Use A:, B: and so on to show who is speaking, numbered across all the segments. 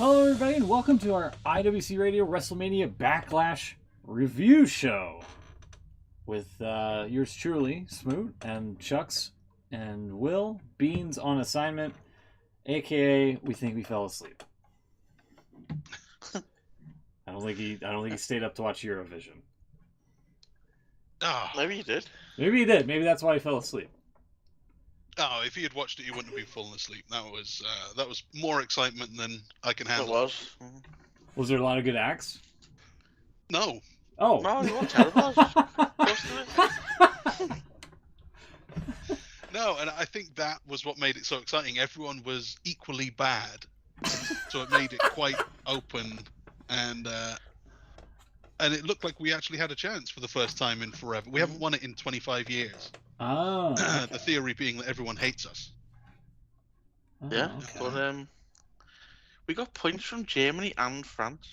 A: Hello, everybody, and welcome to our IWC Radio WrestleMania Backlash review show with yours truly, Smoot, and Chucks, and Will. Beans on assignment, aka we think we fell asleep. I don't think he stayed up to watch Eurovision.
B: Oh,
C: Maybe he did.
A: Maybe he did. Maybe that's why he fell asleep.
B: oh! If he had watched it, he wouldn't have been falling asleep. That was more excitement than I can
C: It
B: handle.
C: was.
A: Was there a lot of good acts?
B: No,
A: Oh.
C: No, you weren't terrible.
B: no, and I think that was what made it so exciting. Everyone was equally bad, so it made it quite open, and it looked like we actually had a chance for the first time in forever. We haven't won it in 25 years.
A: Oh. Okay.
B: The theory being that everyone hates us.
A: Oh,
C: Yeah,
A: okay.
C: but we got points from Germany and France.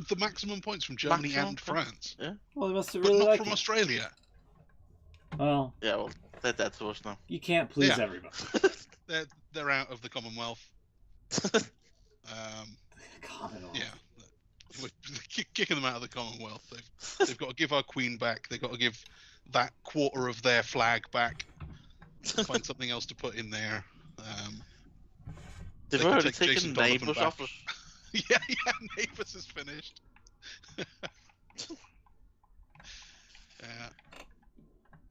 B: The maximum points from Germany
C: Maximum
B: and
C: points.
B: France,
C: Yeah.
A: Well, they must have
B: but
A: really
B: not
A: liked
B: from
A: it.
B: Australia.
A: Well,
C: Yeah, well, they're dead to us now.
A: you can't please
B: Yeah.
A: everybody.
B: They're out of the Commonwealth.
A: Commonwealth.
B: Yeah, we're kicking them out of the Commonwealth. They've got to give our Queen back. They've got to give that quarter of their flag back. Find something else to put in there.
C: They've
B: They could
C: already
B: take Jason
C: taken
B: Donovan
C: neighbours
B: back.
C: off us.
B: yeah, Neighbours is finished. Yeah,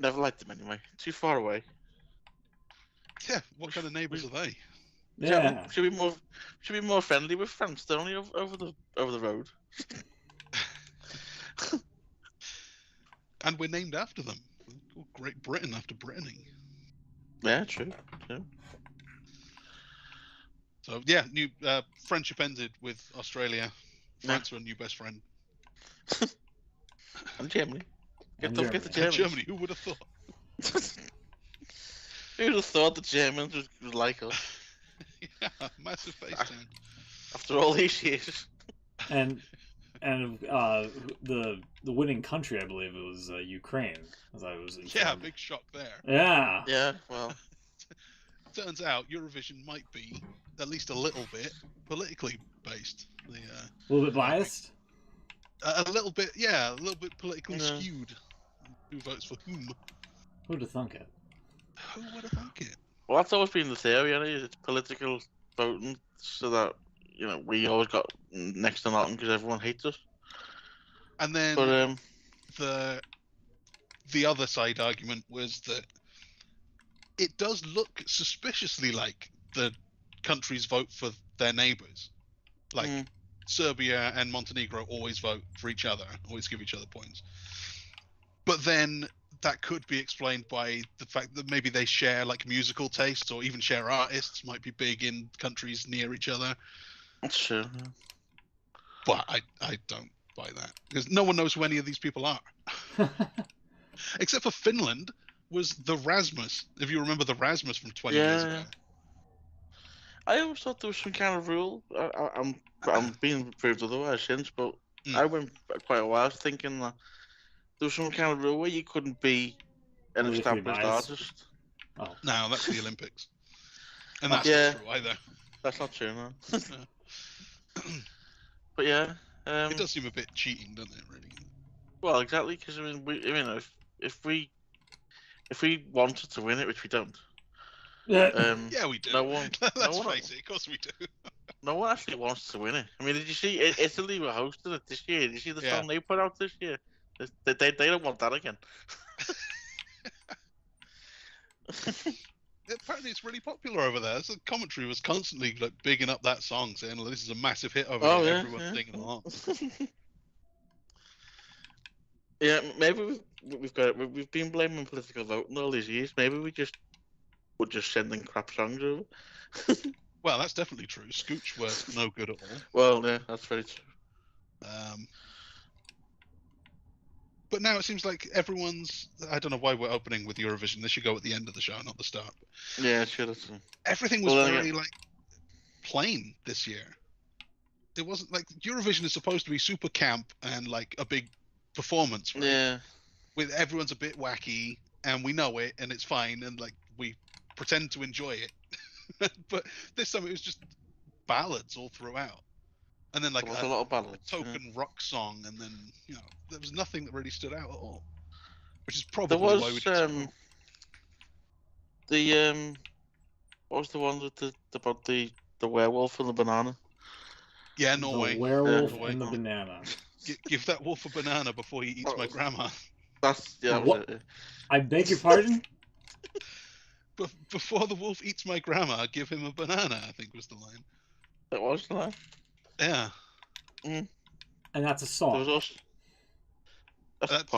C: Never liked them anyway. Too far away.
B: yeah. What kind of neighbours are they?
A: Yeah.
C: Should be more friendly with France. They're only over the road.
B: And we're named after them. We'll call Great Britain after Brittany.
C: Yeah, true.
B: So yeah, new friendship ended with Australia. France are a new best friend.
C: And Germany.
A: And
C: Don't forget the
A: Germany.
C: Germans.
B: Germany. Who would have thought?
C: Who would have thought the Germans would like us
B: Yeah, massive face down.
C: after all these years?
A: And the winning country, I believe it was Ukraine, as I was informed.
B: Yeah, big shock there.
A: Yeah.
C: Yeah, well,
B: Turns out Eurovision might be at least a little bit politically based.
A: A little bit biased.
B: A little bit, yeah, a little bit politically
C: Yeah.
B: skewed. Who votes for whom?
A: Who'd have thunk it?
B: Who would have thunk it?
C: well, that's always been the theory, anyway. It's political voting, so that we always got next to nothing because everyone hates us.
B: And then
C: But
B: the other side argument was that it does look suspiciously like the countries vote for their neighbors. Like Serbia and Montenegro always vote for each other, always give each other points. But then that could be explained by the fact that maybe they share like musical tastes or even share artists, might be big in countries near each other.
C: that's true.
B: But I don't buy that because no one knows who any of these people are. Except for Finland was the Rasmus. If you remember the Rasmus from 20 years ago.
C: I always thought there was some kind of rule. I'm being proved otherwise since, but I went quite a while thinking that there was some kind of rule where you couldn't be an
A: Politically
C: established
A: biased.
C: artist.
A: Oh.
B: No, that's the Olympics. And that's
C: Yeah.
B: not true either.
C: That's not true, no. But yeah,
B: It does seem a bit cheating, doesn't it, really?
C: well, exactly, because if we wanted to win it, which we don't,
B: Yeah, we do.
C: no one,
B: Let's
C: no one,
B: face it, of course we do.
C: no one actually wants to win it. I mean, did you see Italy were hosting it this year? Did you see the
B: Yeah.
C: song they put out this year? They don't want that again.
B: Apparently it's really popular over there. So the commentary was constantly like bigging up that song, saying, "Oh, this is a massive hit over
C: Oh,
B: here.
C: yeah,
B: Everyone's
C: yeah.
B: singing along."
C: Yeah, maybe we've been blaming political voting all these years. Maybe we're just sending crap songs over.
B: Well, that's definitely true. Scooch were no good at all.
C: Well, yeah, that's very true.
B: But now it seems like everyone's. I don't know why we're opening with Eurovision. This should go at the end of the show, not the start.
C: Yeah, sure. That's
B: Everything was
C: Well,
B: very like plain this year. It wasn't like Eurovision is supposed to be super camp and like a big performance, right?
C: yeah.
B: With everyone's a bit wacky and we know it and it's fine and like we pretend to enjoy it. But this time it was just ballads all throughout. and then like
C: there was a lot of ballads,
B: token rock song, and then there was nothing that really stood out at all, which is
C: There
B: probably
C: was
B: why we did so well.
C: the what was the one with about the werewolf and the banana?
B: Yeah, no way.
A: The werewolf
B: No way.
A: and the banana.
B: Give that wolf a banana before he eats my grandma.
C: That was it.
A: I beg your pardon?
B: But before the wolf eats my grandma, give him a banana, I think was the line.
C: That was the line.
B: Yeah.
A: And that's a song.
C: There was also that's
B: the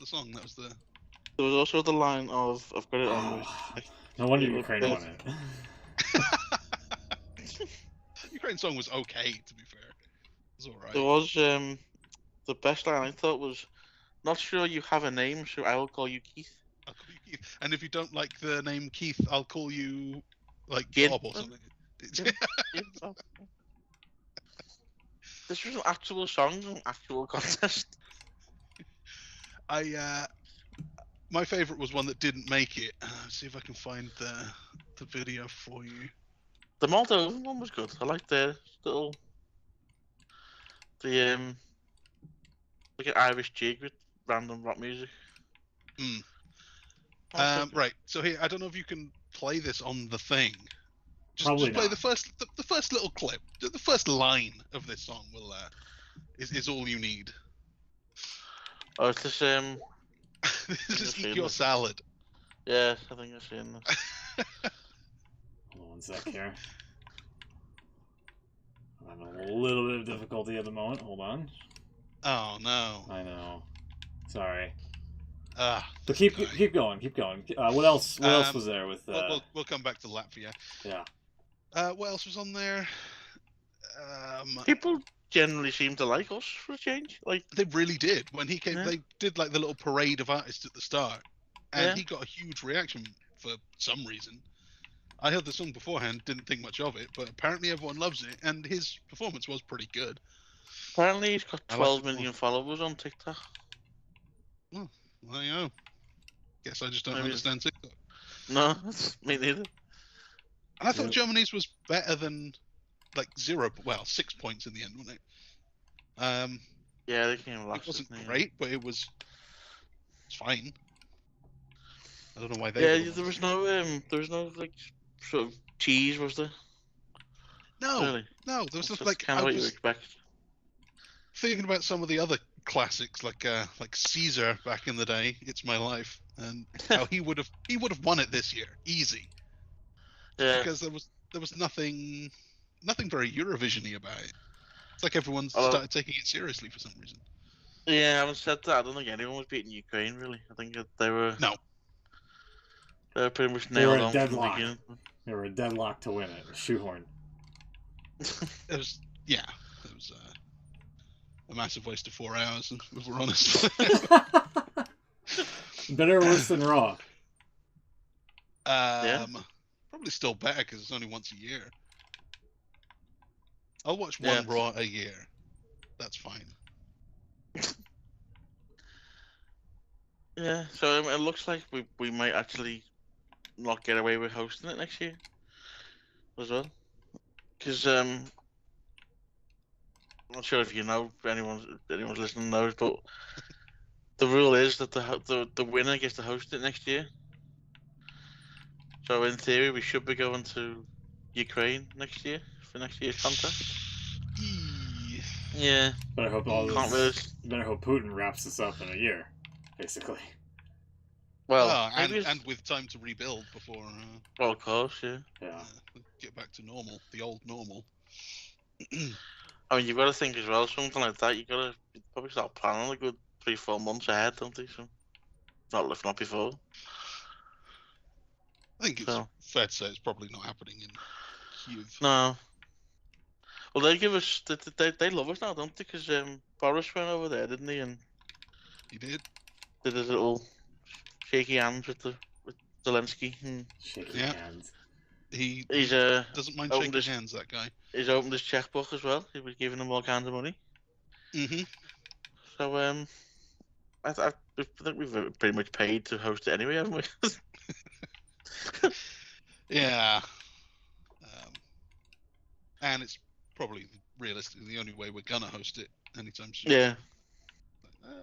B: song. That was the.
C: There was also the line of I've got it on.
A: No wonder Ukraine won it.
B: Ukraine song was okay, to be fair. It was alright.
C: There was the best line I thought was, "Not sure you have a name, so I will call you Keith."
B: I'll call you Keith. And if you don't like the name Keith, I'll call you like
C: Gin.
B: Bob or something.
C: This was an actual song, an actual contest.
B: My favourite was one that didn't make it. Let's see if I can find the video for you.
C: The Moldovan one was good. I liked the little like an Irish jig with random rock music.
B: Right. So here, I don't know if you can play this on the thing.
A: Probably
B: just play
A: not.
B: the first little clip. The first line of this song will is all you need.
C: Oh, it's this
B: This is Eat Your Salad.
C: Yeah, I think I've seen this.
A: Hold on one sec here. I'm having a little bit of difficulty at the moment. Hold on.
B: Oh no.
A: I know. Sorry.
B: But
A: keep going. What else? What else was there with?
B: We'll come back to Latvia.
A: Yeah.
B: What else was on there?
C: People generally seem to like us for a change. Like
B: they really did. When he came,
C: Yeah.
B: they did like the little parade of artists at the start, and he got a huge reaction for some reason. I heard the song beforehand, didn't think much of it, but apparently everyone loves it, and his performance was pretty good.
C: Apparently he's got 12 million followers on TikTok.
B: Well, there you go. Guess I just don't understand TikTok.
C: No, me neither.
B: And I thought Germany's was better than like 6 points in the end, wasn't it?
C: Yeah, they came last.
B: It wasn't great, but it's fine. I don't know why they.
C: Yeah, there was no like sort of cheese, was there?
B: No,
C: really?
B: No, there was just like
C: kind of what you expect.
B: Thinking about some of the other classics, like Caesar back in the day, "It's My Life," and how he would have won it this year, easy.
C: Yeah.
B: Because there was nothing very Eurovision-y about it. It's like everyone started taking it seriously for some reason.
C: Yeah, having said that, I don't think anyone was beating Ukraine really. I think that they were pretty much nailed on from the beginning.
A: They were a deadlock to win it. Shoehorn.
B: It was a massive waste of 4 hours, if we're honest.
A: Better or worse than Raw?
B: Probably still better because it's only once a year. I'll watch one Raw a year. That's fine.
C: Yeah, so it looks like we might actually not get away with hosting it next year as well. Because I'm not sure if you know, anyone's listening knows, but the rule is that the winner gets to host it next year. So in theory, we should be going to Ukraine next year for next year's contest. Yeah.
A: But I hope Better hope Putin wraps this up in a year, basically.
C: Well,
B: and with time to rebuild before.
C: Well, of course, yeah.
B: Get back to normal, the old normal.
C: I mean, you've got to think as well. Something like that, you'd probably start planning a good 3-4 months ahead, don't you? So, if not before.
B: I think it's fair to say it's probably not happening in Kyiv.
C: No. Well, they give us they love us now, don't they? Because Boris went over there, didn't he? And
B: he did.
C: Did his little shaky hands with Zelensky.
A: Shaky hands.
B: He's doesn't mind shaking hands. That guy.
C: He's opened his checkbook as well. He was giving them all kinds of money. So I think we've pretty much paid to host it anyway, haven't we?
B: Yeah. And it's probably realistically the only way we're gonna host it anytime soon.
C: Yeah.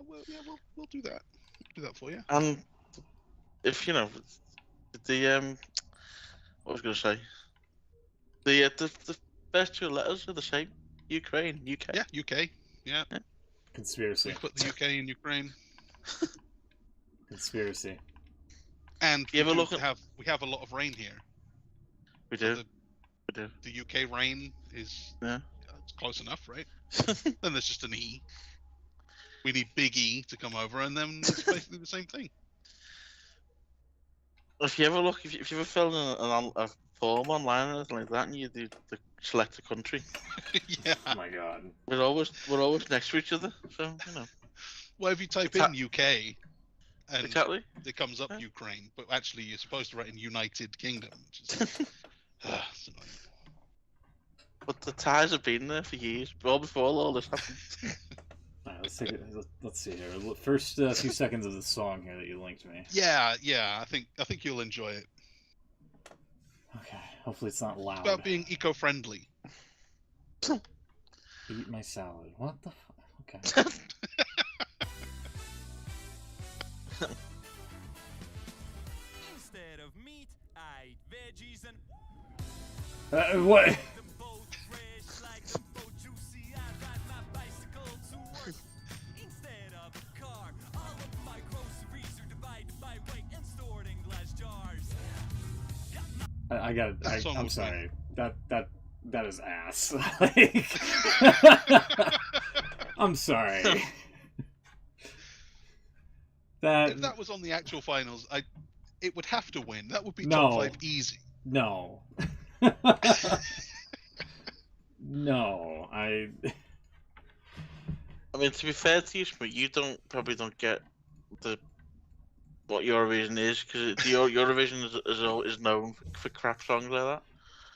B: We'll do that. Do that for you.
C: And if the what was I gonna say? The first two letters are the same. Ukraine, UK.
B: Yeah, UK. Yeah.
A: Conspiracy.
B: We put the UK in Ukraine.
A: Conspiracy.
B: And
C: You ever
B: we
C: look at...
B: have a lot of rain here.
C: We
B: So
C: do. We do.
B: The UK rain is it's close enough, right? Then there's just an E. We need big E to come over, and then it's basically the same thing.
C: If you ever fill in a form online or anything like that, and you do select a country,
B: Yeah.
A: Oh my god.
C: we're always next to each other. So
B: Well, if you type in UK, and
C: exactly,
B: it comes up Ukraine, but actually you're supposed to write in United Kingdom, which is it's annoying.
C: But the ties have been there for years, well before all this happened.
A: All right, let's see here. First few seconds of the song here that you linked me.
B: Yeah. I think you'll enjoy it.
A: Okay. Hopefully it's not loud.
B: It's about being eco-friendly.
A: Eat my salad. What the fuck? Okay.
D: Instead of meat, I eat veggies and
A: What?
D: them both fresh like them both juicy. I ride my bicycle to work instead of a car. All of my groceries are divided by weight and stored in glass jars.
A: I got it. I'm sorry. That is ass. Like, I'm sorry.
B: If that was on the actual finals, it would have to win. That would be
A: No.
B: top 5 easy.
A: No. No.
C: I mean, to be fair to you, but you probably don't get what Eurovision is, because Eurovision is known for crap songs like that.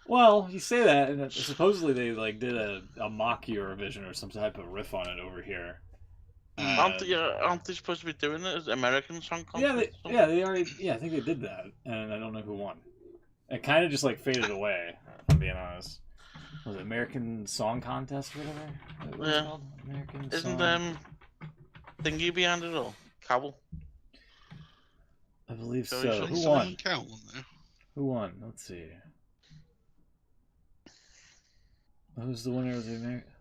A: Well, you say that, and supposedly they did a mock Eurovision or some type of riff on it over here.
C: Aren't they supposed to be doing it as American Song Contest?
A: They already. Yeah, I think they did that, and I don't know who won. It kind of just faded away. If I'm being honest. Was it American Song Contest or whatever? What called? American
C: Isn't
A: Song...
C: thingy behind it all? Cowell?
A: I believe so.
C: So
A: Who won?
B: Cowell there.
A: Who won? Let's see. Who's the winner of the American?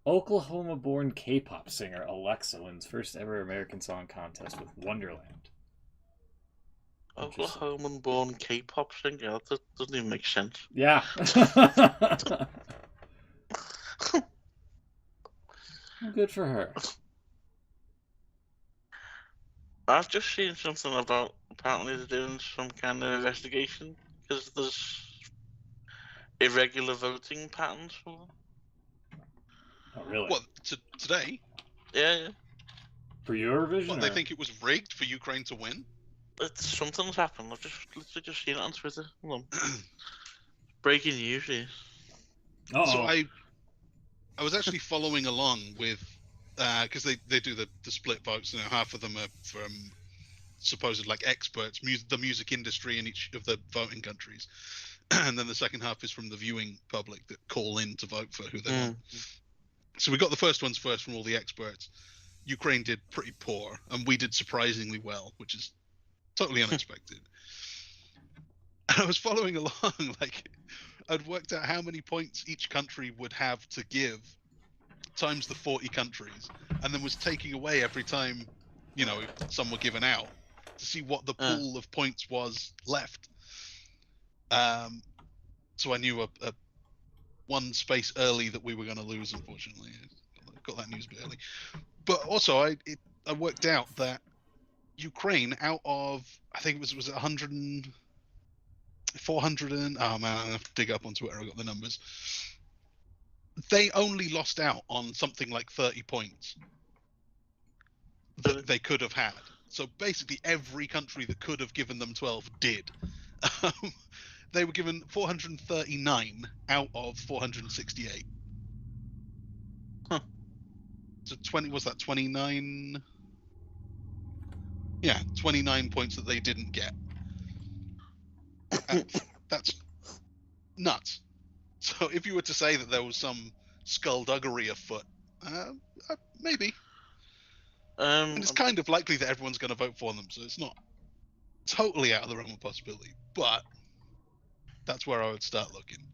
A: Oklahoma-born K-pop singer Alexa wins first ever American Song Contest with Wonderland.
C: Oklahoma-born K-pop singer? That doesn't even make sense.
A: Yeah. Good for her.
C: I've just seen something about apparently they're doing some kind of investigation because there's irregular voting patterns for them.
A: Oh, really?
B: What, today?
C: Yeah.
A: For Eurovision?
B: What, they think it was rigged for Ukraine to win?
C: Something's happened. I've literally just seen it on Twitter. Hold on. Breaking news here.
A: Uh-oh.
B: So I was actually following along with, because they do the split votes, half of them are from supposed experts, the music industry in each of the voting countries. And then the second half is from the viewing public that call in to vote for who they want. So we got the first ones first from all the experts. Ukraine did pretty poor, and we did surprisingly well, which is totally unexpected. And I was following along, I'd worked out how many points each country would have to give times the 40 countries, and then was taking away every time, some were given out to see what the pool of points was left. So I knew a one space early that we were going to lose, unfortunately. I got that news a bit early. But also, I worked out that Ukraine, out of, I think it was 100 and 400 and, oh man, I have to dig up on Twitter, I got the numbers. They only lost out on something like 30 points that they could have had. So basically every country that could have given them 12 did. They were given 439 out of 468.
C: Huh.
B: So 29? Yeah, 29 points that they didn't get. That's nuts. So if you were to say that there was some skullduggery afoot, maybe. And it's kind of likely that everyone's going to vote for them, so it's not totally out of the realm of possibility. But that's where I would start looking.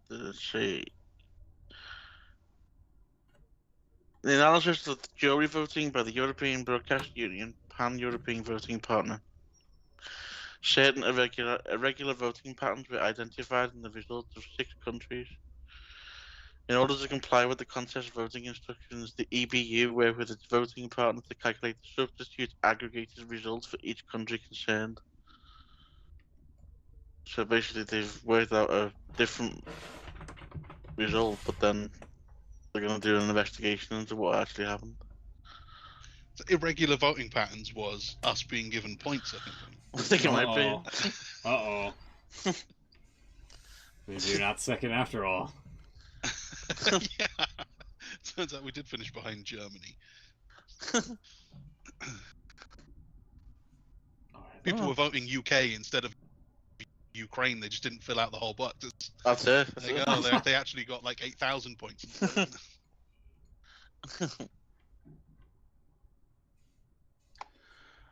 C: Let's see. The analysis of the jury voting by the European Broadcast Union, pan-European voting partner. Certain irregular voting patterns were identified in the results of 6 countries. In order to comply with the contest voting instructions, the EBU worked with its voting partner to calculate the substitute aggregated results for each country concerned. So basically, they've worked out a different result, but then they're going to do an investigation into what actually happened.
B: So irregular voting patterns was us being given points, I think.
C: I think it might be.
A: Uh-oh. Maybe you're not second after all.
B: Yeah. Turns out we did finish behind Germany. People were voting UK instead of Ukraine. They just didn't fill out the whole box.
C: That's it.
B: They actually got like 8,000 points.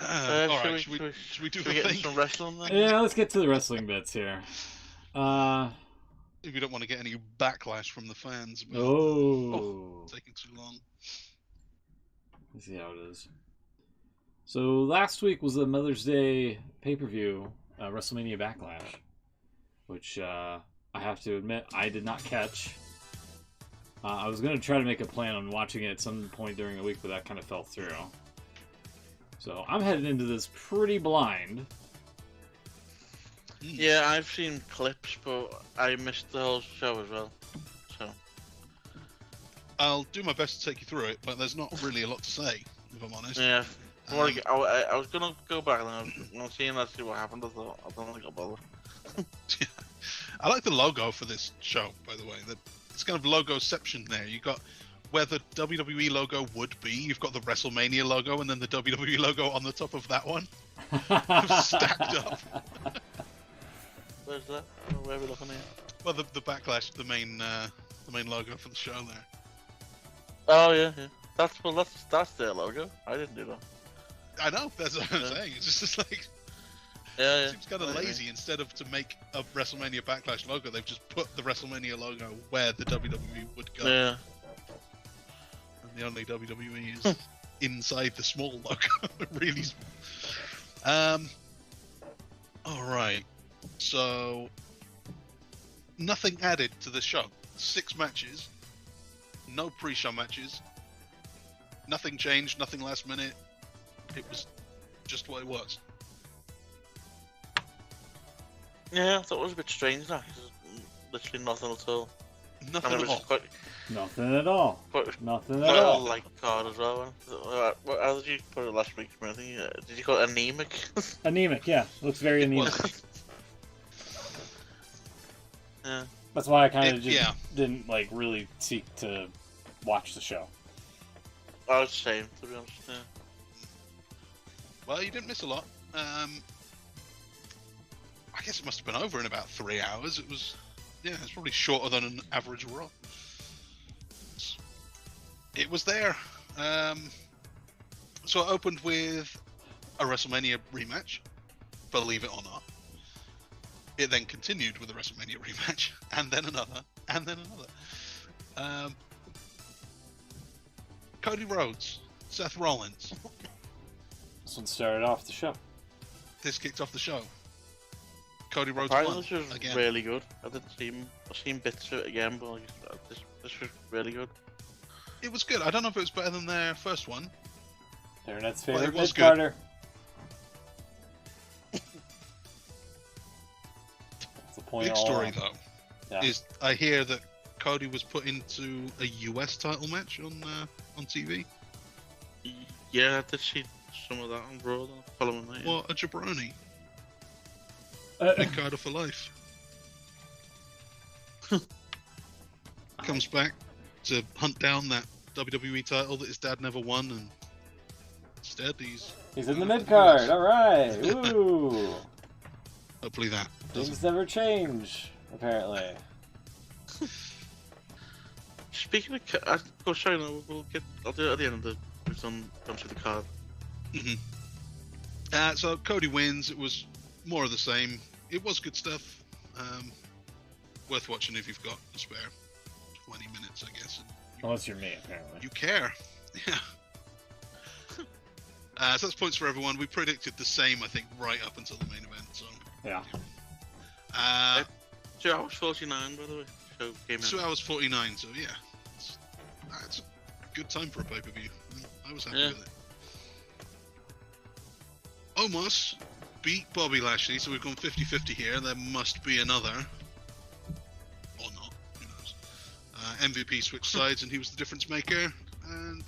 B: Alright, should we do the
C: get
B: thing?
C: some wrestling then?
A: Yeah, let's get to the wrestling bits here.
B: If you don't want to get any backlash from the fans. Taking too long.
A: Let's see how it is. So last week was the Mother's Day pay-per-view, WrestleMania Backlash, which I have to admit I did not catch. I was going to try to make a plan on watching it at some point during the week, but that kind of fell through. So I'm headed into this pretty blind.
C: Yeah, I've seen clips, but I missed the whole show as well. So
B: I'll do my best to take you through it, but there's not really a lot to say, if I'm honest.
C: yeah, I was gonna go back and I was gonna see and let's see what happened. I thought I don't think I'll bother.
B: I like the logo for this show, by the way. It's kind of logoception there. You got where the WWE logo would be. You've got the WrestleMania logo, and then the WWE logo on the top of that one, stacked up.
C: Where's that? Where are we looking at?
B: Well, the Backlash, the main logo for the show there.
C: Oh yeah. That's their logo. I didn't do that.
B: I know. That's what I'm saying. It's just like.
C: Yeah.
B: It seems kind of lazy. Instead of to make a WrestleMania Backlash logo, they've just put the WrestleMania logo where the WWE would go.
C: Yeah.
B: And the only WWE is inside the small logo, really small. All right. So nothing added to the show. 6 matches, no pre-show matches. Nothing changed. Nothing last minute. It was just what it was.
C: Yeah, I thought it was a bit strange that. Literally nothing at all.
B: Nothing at all.
A: Nothing at all. Nothing at
C: Quite
A: all.
C: a light card as well. How did you put it last week, Smithy? Did you call it anemic?
A: Anemic, yeah. Looks very anemic.
C: Yeah.
A: That's why I kind of just didn't like really seek to watch the show.
C: I was the same, to be honest. Yeah.
B: Well, you didn't miss a lot. I guess it must have been over in about 3 hours. It was, it's probably shorter than an average Raw. It was there. So it opened with a WrestleMania rematch, believe it or not. It then continued with a WrestleMania rematch, and then another, and then another. Cody Rhodes, Seth Rollins.
A: This one started off the show.
B: This kicked off the show. Cody Rhodes
C: Apparently
B: won
C: this was
B: again.
C: really good. I've seen bits of it again, but this was really good.
B: It was good. I don't know if it was better than their first one.
A: Internet's
B: Well, it
A: favorite
B: was
A: mid-carder. That's the point.
B: Big
A: all
B: story
A: along.
B: though is I hear that Cody was put into a US title match on TV.
C: Yeah, I did see some of that on Raw the following night.
B: What a jabroni! Big Carter for life. Comes back to hunt down that WWE title that his dad never won, and instead he's
A: in the mid card. All right. Ooh.
B: Hopefully that doesn't.
A: Things never change, apparently.
C: Speaking of, oh sorry, no, I'll do it at the end of the. We've gone through the card.
B: So Cody wins. It was more of the same. It was good stuff. Worth watching if you've got a spare 20 minutes, I guess.
A: Unless you're me, apparently.
B: You care. Yeah. So that's points for everyone. We predicted the same, I think, right up until the main event. So
A: Yeah.
C: 2 hours 49, by the way. So came
B: 2
C: out.
B: hours 49. So yeah, it's a good time for a pay-per-view. I was happy with it. Omos beat Bobby Lashley, so we've gone 50-50 here. There must be another. Or not, who knows. MVP switched sides and he was the difference maker, and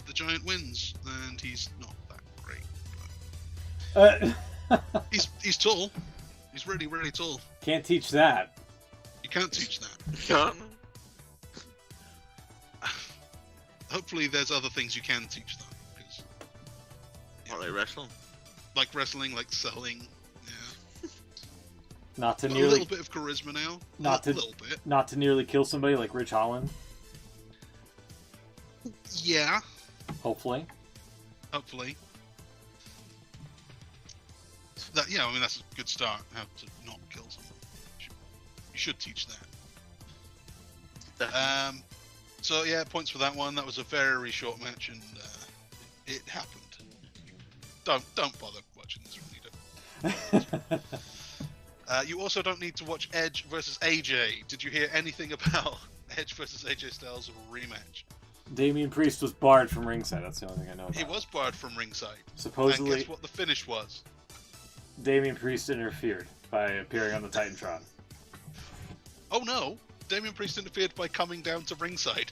B: the Giant wins, and he's not that great. But he's tall. He's really, really tall.
A: Can't teach that.
B: You can't teach that.
C: Can't.
B: Hopefully there's other things you can teach them.
C: What, like wrestling?
B: Like wrestling, like selling. Yeah.
A: Not to
B: A
A: nearly
B: little bit of charisma now.
A: Not
B: a
A: to-
B: little bit.
A: not to nearly kill somebody like Rich Holland.
B: Yeah.
A: Hopefully.
B: Hopefully. I mean that's a good start. How to not kill someone. You should teach that. So yeah, points for that one. That was a very short match, and it happened. Don't bother watching this one. You also don't need to watch Edge versus AJ. Did you hear anything about Edge versus AJ Styles rematch?
A: Damian Priest was barred from ringside. That's the only thing I know about.
B: He was barred from ringside.
A: Supposedly,
B: And guess what the finish was?
A: Damian Priest interfered by appearing on the Titantron.
B: Oh no! Damian Priest interfered by coming down to ringside.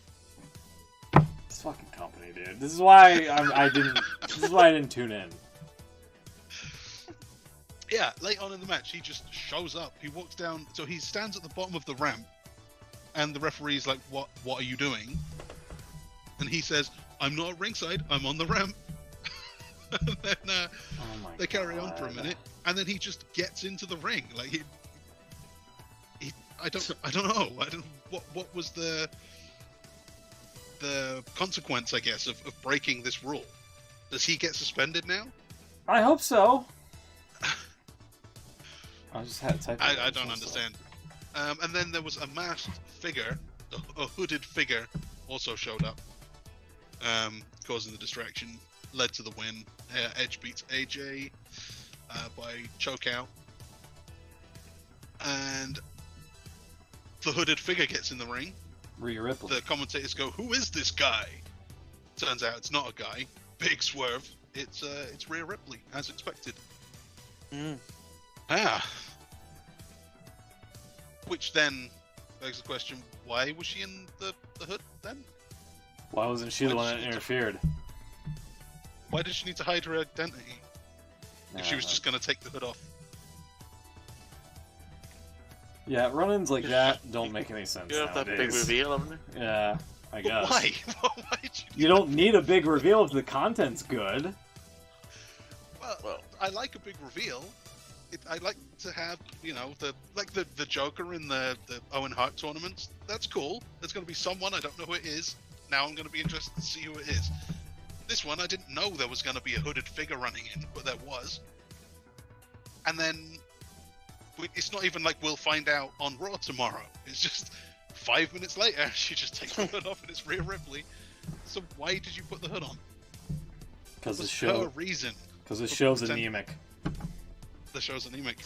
A: This fucking company, dude. This is why I didn't. This is why I didn't tune in.
B: Yeah, late on in the match, he just shows up. He walks down, so he stands at the bottom of the ramp, and the referee's like, "What are you doing?" And he says, "I'm not at ringside. I'm on the ramp." And then they carry on for a minute, and then he just gets into the ring. Like I don't know. What was the consequence, I guess, of breaking this rule? Does he get suspended now?
A: I hope so. I just had to type.
B: I don't understand. And then there was a masked figure, a hooded figure, also showed up, causing the distraction, led to the win. Edge beats AJ by chokeout, and the hooded figure gets in the ring.
A: Rhea Ripley.
B: The commentators go, "Who is this guy?" Turns out it's not a guy. Big swerve. It's Rhea Ripley, as expected. Which then begs the question: why was she in the hood then?
A: Why wasn't she the one that interfered?
B: Why did she need to hide her identity if she was just going to take the hood off?
A: Yeah, run-ins like that don't make any sense
C: You have that big
A: nowadays.
C: reveal, haven't you?
A: Yeah, I guess.
B: Why? Why did
A: You don't need a big reveal if the content's good.
B: Well, I like a big reveal. I like to have, the Joker in the Owen Hart tournaments. That's cool. There's going to be someone, I don't know who it is. Now I'm going to be interested to see who it is. This one, I didn't know there was going to be a hooded figure running in, but there was. And then, it's not even like we'll find out on Raw tomorrow. It's just 5 minutes later, she just takes the hood off and it's Rhea Ripley. So why did you put the hood on?
A: Because the
B: Her
A: show.
B: reason.
A: Because the show's anemic.
B: The show's anemic.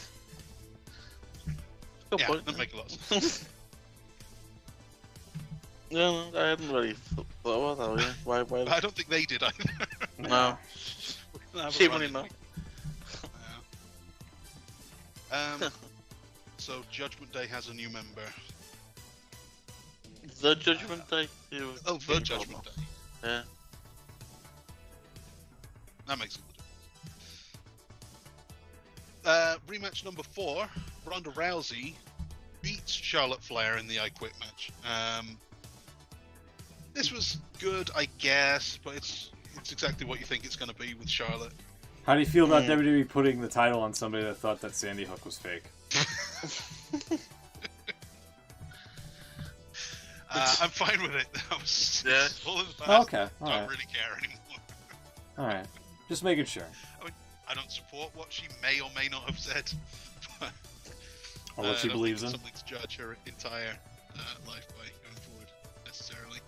C: Good
B: Yeah,
C: point.
B: that make a lot of sense.
C: No, I hadn't really thought about that. Yeah. Why?
B: I don't think they did either.
C: No.
B: Have a
C: She
B: run
C: wouldn't
B: in.
C: know.
B: Yeah. So Judgment Day has a new member.
C: The Judgment Day.
B: Oh, the Judgment Day.
C: Yeah.
B: That makes a lot of difference. Rematch number 4. Ronda Rousey beats Charlotte Flair in the I Quit match. This was good, I guess, but it's exactly what you think it's going to be with Charlotte.
A: How do you feel about WWE putting the title on somebody that thought that Sandy Hook was fake?
B: I'm fine with it. That was all in the past.
A: Okay, all
B: Don't
A: right.
B: really care anymore.
A: All right, just making sure.
B: I mean, I don't support what she may or may not have said. But,
A: Or what she
B: I don't
A: believes
B: think
A: in.
B: it's something to judge her entire life by going forward, necessarily.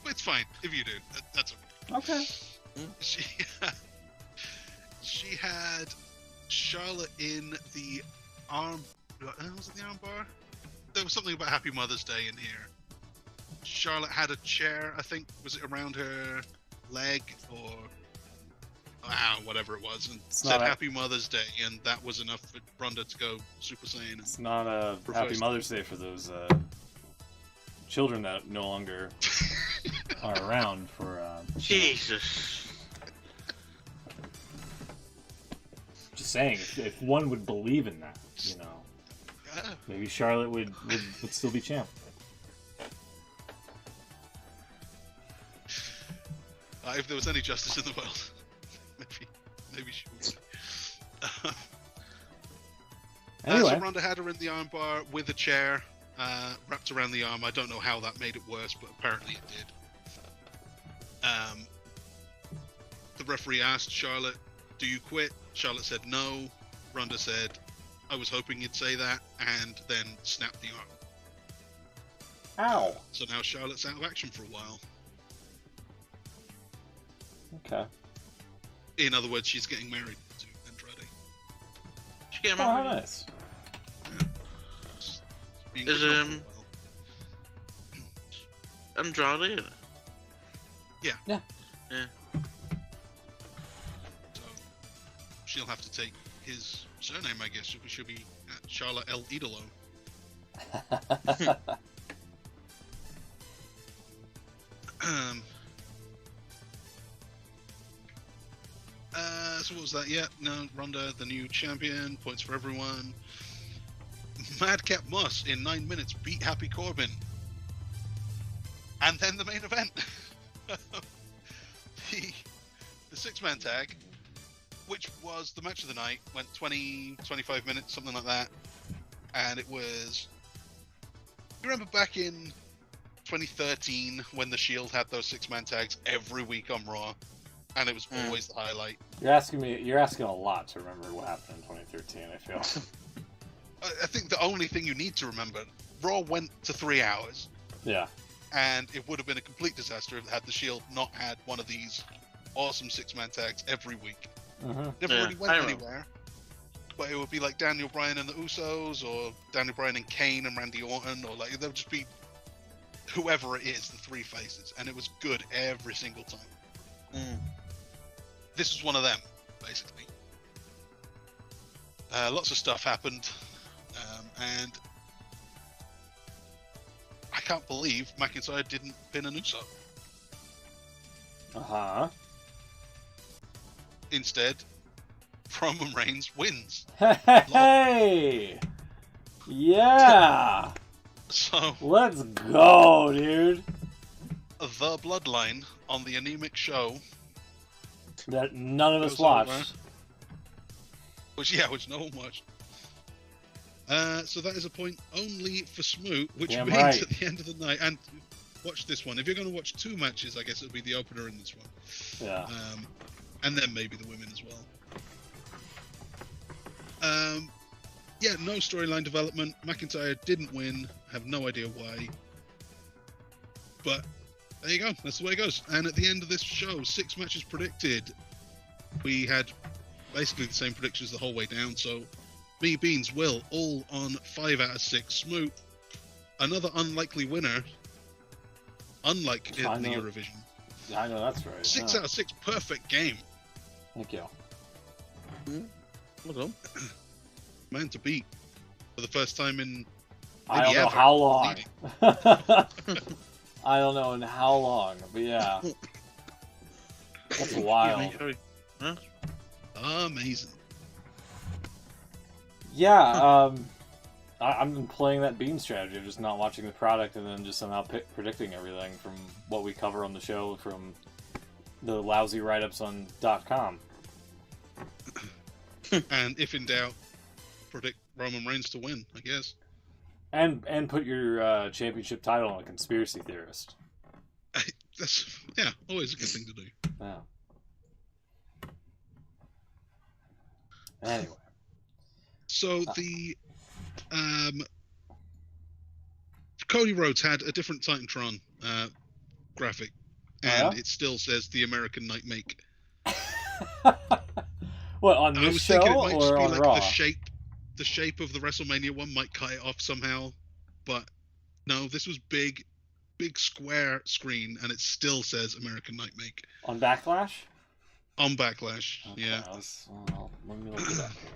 B: But it's fine if you do. That's okay.
A: Okay.
B: She had Charlotte in the arm. Was it the arm bar? There was something about Happy Mother's Day in here. Charlotte had a chair, I think, was it around her leg or whatever it was, and said Happy Mother's Day, and that was enough for Ronda to go Super Saiyan.
A: It's not a Happy Mother's Day for those children that no longer are around for.
C: Jesus.
A: Just saying, if one would believe in that, maybe Charlotte would still be champ.
B: If there was any justice in the world, maybe she would.
A: Anyway.
B: So Ronda had her in the armbar with a chair wrapped around the arm. I don't know how that made it worse, but apparently it did. The referee asked Charlotte, "Do you quit?" Charlotte said no. Ronda said, "I was hoping you'd say that," and then snapped the arm.
A: Ow.
B: So now Charlotte's out of action for a while.
A: Okay.
B: In other words, she's getting married to Andrade.
C: She getting
A: Oh,
C: married?
A: nice.
B: Being
C: Is,
B: good for a while.
C: Andrade in it?
A: Yeah.
B: So she'll have to take his surname, I guess. She'll be Charlotte El Idolo. So what was that? Yeah, no, Ronda, the new champion, points for everyone. Madcap Moss in 9 minutes beat Happy Corbin. And then the main event. the six-man tag, which was the match of the night, went 20, 25 minutes, something like that. And it was... You remember back in 2013 when the Shield had those six-man tags every week on Raw? And it was always the highlight.
A: You're asking a lot to remember what happened in 2013, I feel.
B: I think the only thing you need to remember, Raw went to 3 hours.
A: Yeah.
B: And it would have been a complete disaster had the Shield not had one of these awesome six-man tags every week.
A: Mm-hmm.
B: Never really went anywhere. But it would be like Daniel Bryan and the Usos, or Daniel Bryan and Kane and Randy Orton, or like there would just be whoever it is, the three faces, and it was good every single time. This was one of them, basically. Lots of stuff happened, and I can't believe McIntyre didn't pin an Uso.
A: Uh-huh.
B: Instead, Roman Reigns wins.
A: Hey! Yeah!
B: So,
A: Let's go, dude!
B: the Bloodline on the anemic show,
A: That none of us
B: Goes
A: watched.
B: over. which no one watched. So that is a point only for Smoot, which
A: Damn
B: means
A: right.
B: at the end of the night, and watch this one. If you're going to watch two matches, I guess it'll be the opener in this one.
A: Yeah.
B: And then maybe the women as well. Yeah, no storyline development. McIntyre didn't win. Have no idea why. But there you go. That's the way it goes. And at the end of this show, 6 matches predicted. We had basically the same predictions the whole way down. So me, Beans, Will, all on 5 out of 6. Smoot, another unlikely winner. Unlike in the Eurovision.
A: Yeah, I know that's right.
B: 6 out of 6, perfect game.
A: Thank you.
C: Well done.
B: Man to beat for the first time in
A: I don't know
B: ever.
A: how long. I don't know in how long, but yeah. That's wild.
B: Amazing.
A: Yeah, I'm playing that beam strategy of just not watching the product and then just somehow predicting everything from what we cover on the show from the lousy write-ups on .com.
B: And if in doubt, predict Roman Reigns to win, I guess.
A: And put your championship title on a conspiracy theorist.
B: That's always a good thing to do.
A: Yeah. Anyway.
B: So the Cody Rhodes had a different Titantron graphic, and it still says the American Nightmake.
A: What, on
B: I
A: this
B: was
A: show
B: thinking it might just
A: or
B: be
A: on
B: like
A: Raw?
B: the shape of the WrestleMania one might cut it off somehow, but no, this was big square screen, and it still says American Nightmake.
A: On Backlash?
B: On Backlash,
A: Okay,
B: yeah.
A: Let me look it up here.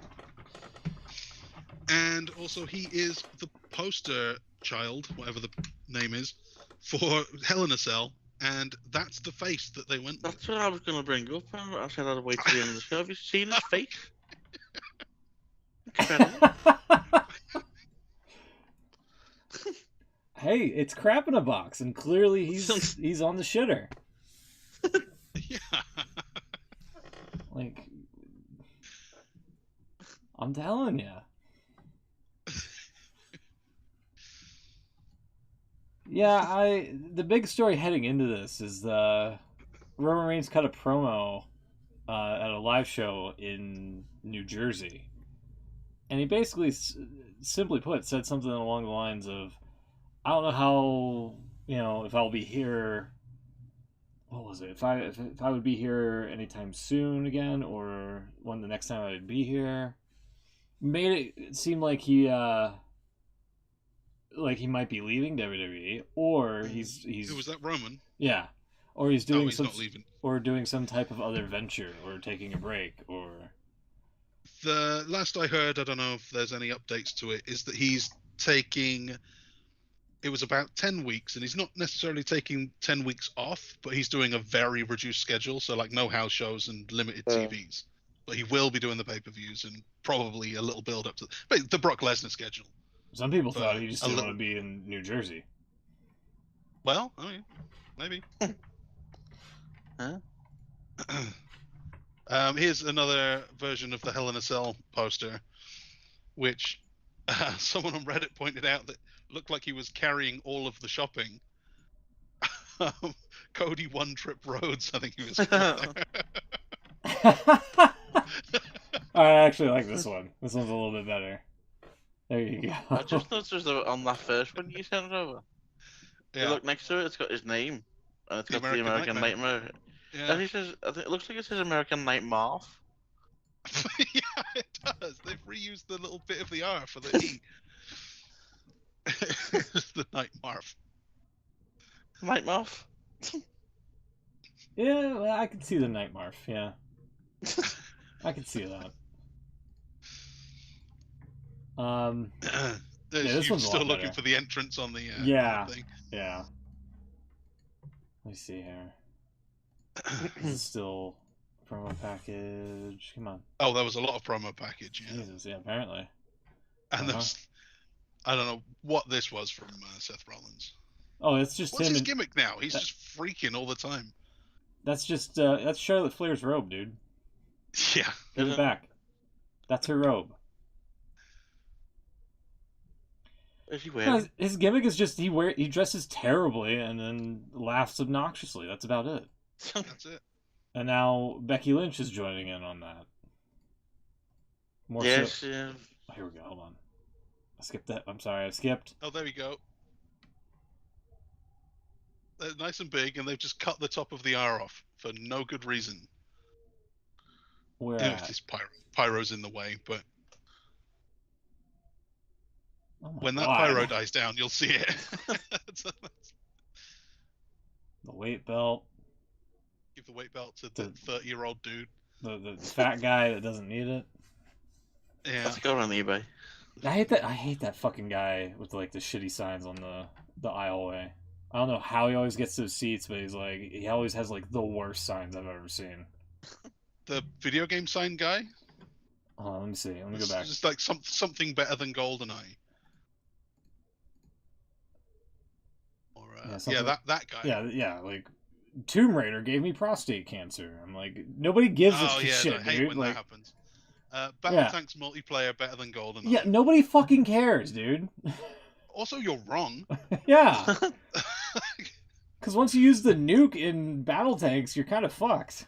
B: And also, he is the poster child, whatever the name is, for Hell in a Cell, and that's the face that they went with.
C: That's what I was going to bring up. I said I'd wait till the end of the show. Have you seen his face? Incredible.
A: Hey, it's crap in a box, and clearly he's on the shitter.
B: Yeah.
A: Like, I'm telling you. Yeah, the big story heading into this is Roman Reigns cut a promo at a live show in New Jersey, and he basically, simply put, said something along the lines of, "I don't know how, if I'll be here. What was it? If I would be here anytime soon again, or when the next time I'd be here." Made it seem like he might be leaving WWE, or he's
B: Was that Roman?
A: Yeah, or he's doing
B: he's not leaving.
A: or doing some type of other venture, or taking a break, or.
B: The last I heard, I don't know if there's any updates to it, is that he's taking. It was about 10 weeks, and he's not necessarily taking 10 weeks off, but he's doing a very reduced schedule, so like no house shows and limited TVs. But he will be doing the pay-per-views and probably a little build up to the Brock Lesnar schedule.
A: Some people thought he just didn't want to be in New Jersey.
B: Well, I mean, maybe.
C: Huh?
B: Here's another version of the Hell in a Cell poster, which someone on Reddit pointed out that looked like he was carrying all of the shopping. Cody One Trip Rhodes, I think he was called there.
A: I actually like this one. This one's a little bit better. There you go.
C: I just noticed on that first one you sent over.
B: Yeah.
C: You look next to it, it's got his name. And it's got the
B: American
C: American
B: Nightmare.
C: Nightmare.
B: Yeah.
C: And he says, it looks like it says American Nightmare.
B: Yeah, it does. They've reused the little bit of the R for the E. It's the Nightmare.
C: Nightmare?
A: Yeah, well, I can see the Night Marf, yeah. I can see that. This
B: You're
A: one's a
B: still
A: lot
B: looking
A: better.
B: for the entrance on the
A: Yeah.
B: thing.
A: Yeah. Let me see here. This is still promo package. Come on.
B: Oh, there was a lot of promo package, yeah.
A: Jesus, yeah, apparently.
B: And there was, I don't know what this was from Seth Rollins.
A: Oh, it's just
B: What's
A: him.
B: his gimmick now? He's just freaking all the time.
A: That's just that's Charlotte Flair's robe, dude.
B: Yeah.
A: Give it back. That's her robe.
C: Is he
A: No,
C: wearing?
A: his gimmick is just he dresses terribly and then laughs obnoxiously. That's about it.
B: That's it.
A: And now Becky Lynch is joining in on that. More
C: Yes,
A: so.
C: yeah.
A: Oh, here we go. Hold on. I skipped that. I'm sorry. I skipped.
B: Oh, there we go. They're nice and big, and they've just cut the top of the R off for no good reason.
A: Where
B: You know,
A: at?
B: this pyro's in the way, but
A: Oh my
B: when that
A: God.
B: pyro dies down, you'll see it.
A: The weight belt.
B: Give the weight belt to the 30-year-old dude.
A: The fat guy that doesn't need it.
B: Yeah.
C: Let's go on eBay.
A: I hate that fucking guy with like the shitty signs on the aisleway. I don't know how he always gets those seats, but he always has like the worst signs I've ever seen.
B: The video game sign guy?
A: Hold on, let me see. Let me go back.
B: It's just like something better than GoldenEye.
A: something
B: that guy.
A: Yeah, like Tomb Raider gave me prostate cancer. I'm like, nobody gives a shit,
B: I hate
A: dude.
B: when
A: Like,
B: that happens. Battletanks multiplayer better than GoldenEye.
A: yeah, nobody fucking cares, dude.
B: Also, you're wrong.
A: Yeah. Because once you use the nuke in battle tanks, you're kind of fucked.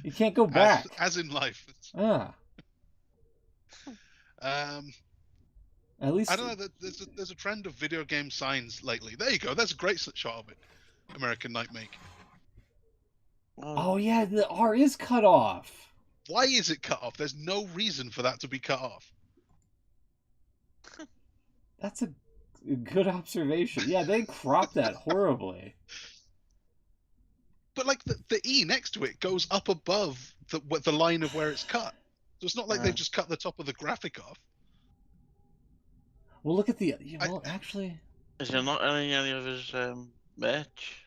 A: You can't go back.
B: As in life.
A: Yeah. At least
B: I don't know. There's a trend of video game signs lately. There you go. That's a great shot of it. American Nightmake.
A: Oh yeah, the R is cut off.
B: Why is it cut off? There's no reason for that to be cut off.
A: That's a good observation. Yeah, they cropped that horribly.
B: But like the E next to it goes up above the line of where it's cut. So it's not like they've just cut the top of the graphic off.
A: Well, look at the. Well, actually.
C: Is there not any of his merch?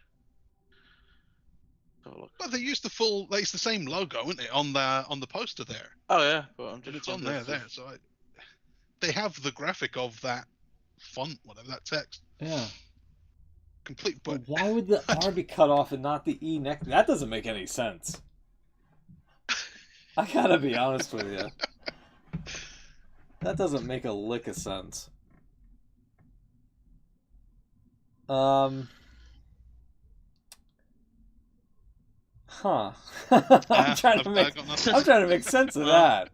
B: But they used the full. Like, it's the same logo, isn't it, on the poster there?
C: Oh yeah, but I'm just.
B: But it's on there. So they have the graphic of that font, whatever that text.
A: Yeah.
B: Complete. But
A: why would the R be cut off and not the E next? That doesn't make any sense. I gotta be honest with you. That doesn't make a lick of sense. Huh. I'm trying to make sense of that.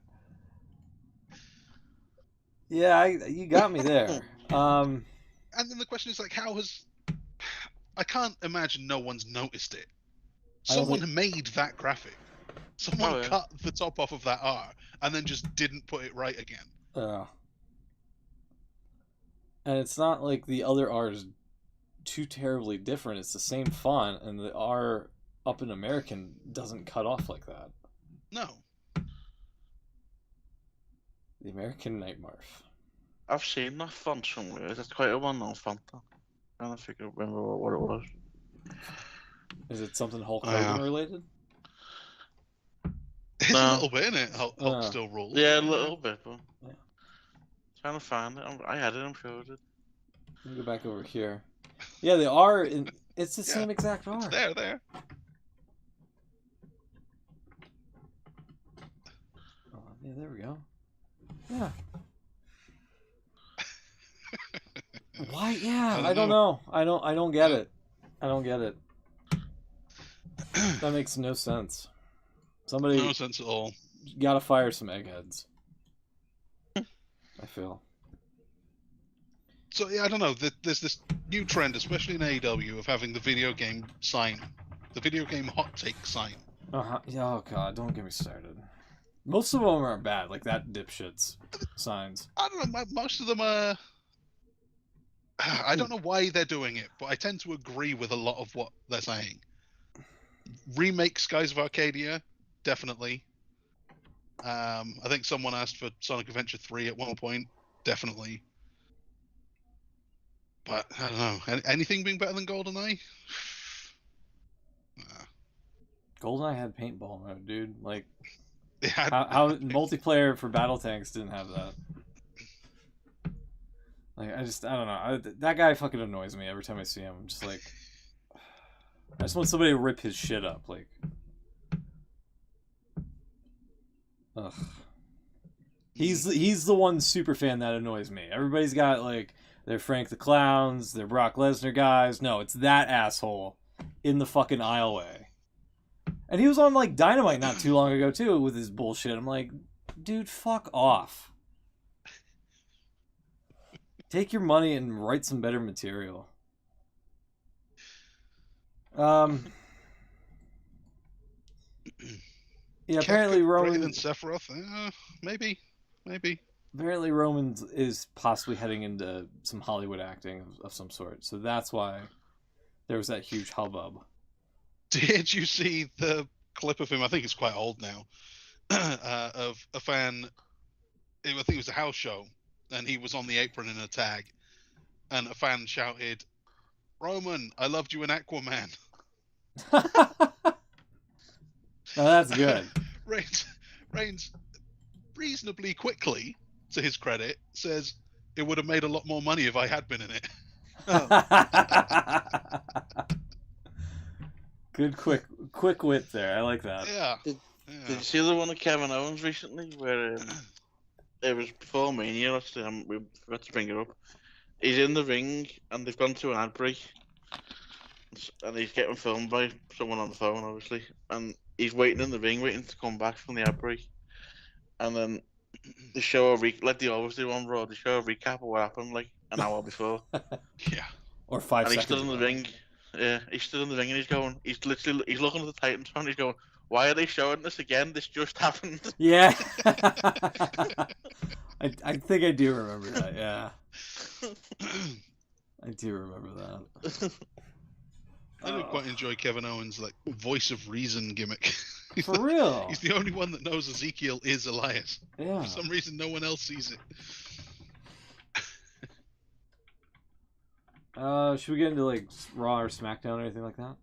A: Yeah, you got me there.
B: And then the question is like, I can't imagine no one's noticed it. Someone made that graphic. Someone cut the top off of that R and then just didn't put it right again.
A: And it's not like the other R is too terribly different. It's the same font, and the R up in American doesn't cut off like that.
B: No.
A: The American Nightmarf.
C: I've seen that font somewhere. That's quite a well-known font. I don't think I remember what it was.
A: Is it something Hulk Hogan related?
B: It's a little bit, isn't it? Hulk still rules.
C: Yeah, a little bit, but trying to find it. I had it, I'm sure I did.
A: Let me go back over here. Yeah, the R, it's the same exact R.
B: It's there.
A: Oh, yeah, there we go. Yeah. Why? Yeah, I don't know. I don't get it. I don't get it. That makes no sense. Somebody.
B: No sense at all.
A: Gotta fire some eggheads. I feel.
B: So yeah, I don't know. There's this new trend, especially in AEW, of having the video game sign, the video game hot take sign.
A: Yeah. Oh god, don't get me started. Most of them are bad, like that dipshit's signs.
B: I don't know. Most of them are. I don't know why they're doing it, but I tend to agree with a lot of what they're saying. Remake Skies of Arcadia, definitely. I think someone asked for Sonic Adventure 3 at one point, definitely. But I don't know. Anything being better than GoldenEye?
A: GoldenEye had paintball mode, dude. Like, how multiplayer for battle tanks didn't have that. Like, I don't know. That guy fucking annoys me every time I see him. I'm just like, I just want somebody to rip his shit up. Like, ugh. He's the one super fan that annoys me. Everybody's got like their Frank the Clowns, their Brock Lesnar guys. No, it's that asshole in the fucking aisleway. And he was on like Dynamite not too long ago too with his bullshit. I'm like, dude, fuck off. Take your money and write some better material. Yeah, apparently Roman
B: than Sephiroth, maybe.
A: Apparently Roman is possibly heading into some Hollywood acting of some sort, so that's why there was that huge hubbub.
B: Did you see the clip of him? I think it's quite old now. Of a fan. I think it was a house show, and he was on the apron in a tag, and a fan shouted, "Roman, I loved you in Aquaman."
A: Now that's good.
B: Reigns reasonably quickly, to his credit, says, it would have made a lot more money if I had been in it.
A: Good quick wit there. I like that.
B: Yeah.
C: Did
B: Yeah.
C: you see the one of Kevin Owens recently where it was before Mania? Actually, we forgot to bring it up. He's in the ring and they've gone to an ad break, and he's getting filmed by someone on the phone, obviously, and he's waiting in the ring, waiting to come back from the ad break, and then they show like they always do on Raw. They show a recap of what happened like an hour before,
B: Yeah.
A: Or 5
C: and he
A: seconds
C: stood in the
A: ago.
C: ring. Yeah, he stood in the ring and he's looking at the Titans phone. He's going, "Why are they showing this again? This just happened."
A: Yeah. I think I do remember that, yeah. I do remember that.
B: I do quite enjoy Kevin Owens' like voice of reason gimmick. He's
A: For
B: like-
A: real.
B: He's the only one that knows Ezekiel is Elias.
A: Yeah.
B: For some reason, no one else sees it.
A: Should we get into like Raw or SmackDown or anything like that?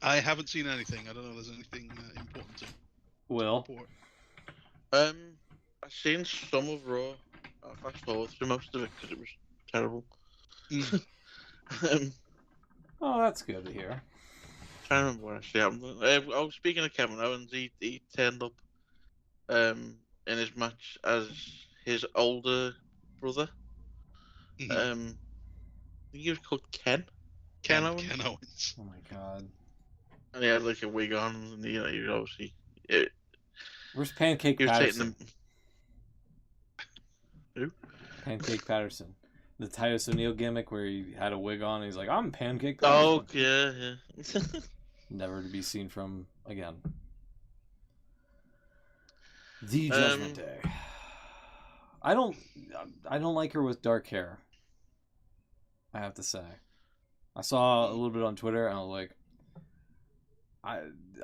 B: I haven't seen anything. I don't know if there's anything important to
A: Will.
B: report.
C: I've seen some of Raw. I fast forward through most of it because it was terrible.
B: Mm.
A: Oh, that's good to hear.
C: Trying to remember what actually happened. Oh, speaking of Kevin Owens, he turned up in his match as his older brother.
B: Mhm.
C: I think he was called Ken. Ken Owens.
B: Ken Owens.
A: Oh my god.
C: And he had like a wig on, and he was obviously
A: Where's Pancake
C: he was taking
A: Patterson?
C: them.
A: Pancake Patterson. The Titus O'Neil gimmick where he had a wig on and he's like, I'm Pancake Patterson.
C: Oh yeah.
A: Never to be seen from again. The Judgment Day. I don't like her with dark hair. I have to say. I saw a little bit on Twitter and I was like,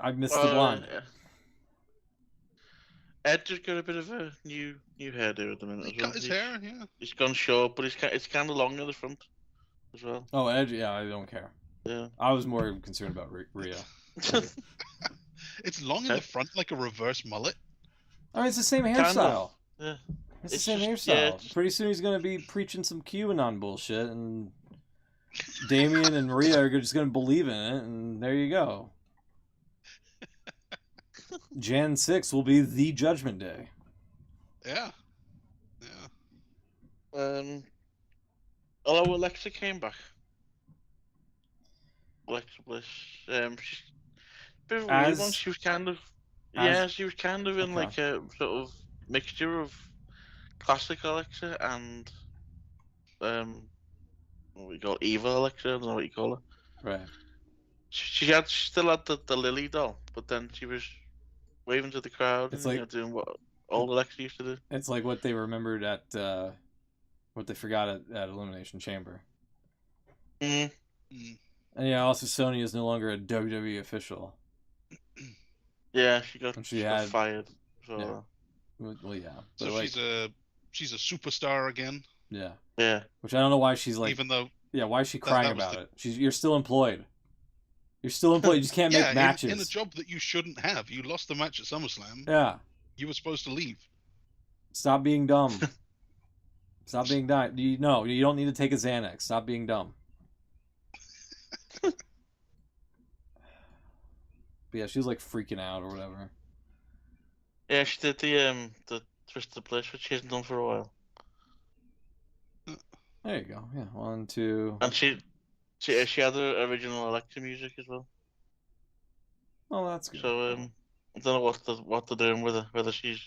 A: I missed the blonde.
C: Yeah. Ed just got a bit of a new hairdo at the minute.
B: He
C: as well.
B: cut his hair, yeah.
C: He's gone short, but it's kind of long in the front as well.
A: Oh, Edge, yeah, I don't care.
C: Yeah.
A: I was more concerned about Rhea.
B: It's long in the front, like a reverse mullet.
A: I mean, it's the same
C: Kind of.
A: hairstyle.
C: Yeah.
A: It's the
C: It's
A: same
C: just- yeah,
A: hairstyle.
C: it's-
A: Pretty soon he's going to be preaching some QAnon bullshit, and Damien and Rhea are just going to believe in it, and there you go. Jan 6 will be the Judgment Day.
B: Yeah. Yeah.
C: Although Alexa came back. Alexa Bliss. She's a bit of a weird
A: As-
C: one. She was kind of.
A: as-
C: Yeah, she was kind of in
A: Okay.
C: like a sort of mixture of classic Alexa and what we call evil Alexa. I don't know what you call her.
A: Right.
C: She still had the Lily doll, but then she was waving to the crowd
A: It's
C: and
A: like-
C: doing what old Alexa used to do.
A: It's like what they remembered at, what they forgot at Elimination Chamber.
C: Mm.
B: Mm.
A: And yeah, also Sony is no longer a WWE official.
C: Yeah, she got,
A: And she
C: she got
A: had-
C: fired. So
A: yeah. Well, yeah. But
B: So
A: like,
B: she's a superstar again,
A: yeah.
C: yeah.
A: Which I don't know why she's like,
B: even though
A: yeah, why is she crying
B: that was
A: about
B: the-
A: it? You're still employed. You're still employed. You just can't make matches.
B: in a job that you shouldn't have. You lost the match at SummerSlam.
A: Yeah.
B: You were supposed to leave.
A: Stop being dumb. Stop being dumb. You don't need to take a Xanax. Stop being dumb. But yeah, she was like freaking out or whatever.
C: Yeah, she did the Twisted Bliss, which she hasn't done for a while.
A: There you go. Yeah, 1, 2.
C: And she had the original Alexa music as well.
A: Oh, that's good.
C: So I don't know what they're doing with her, whether she's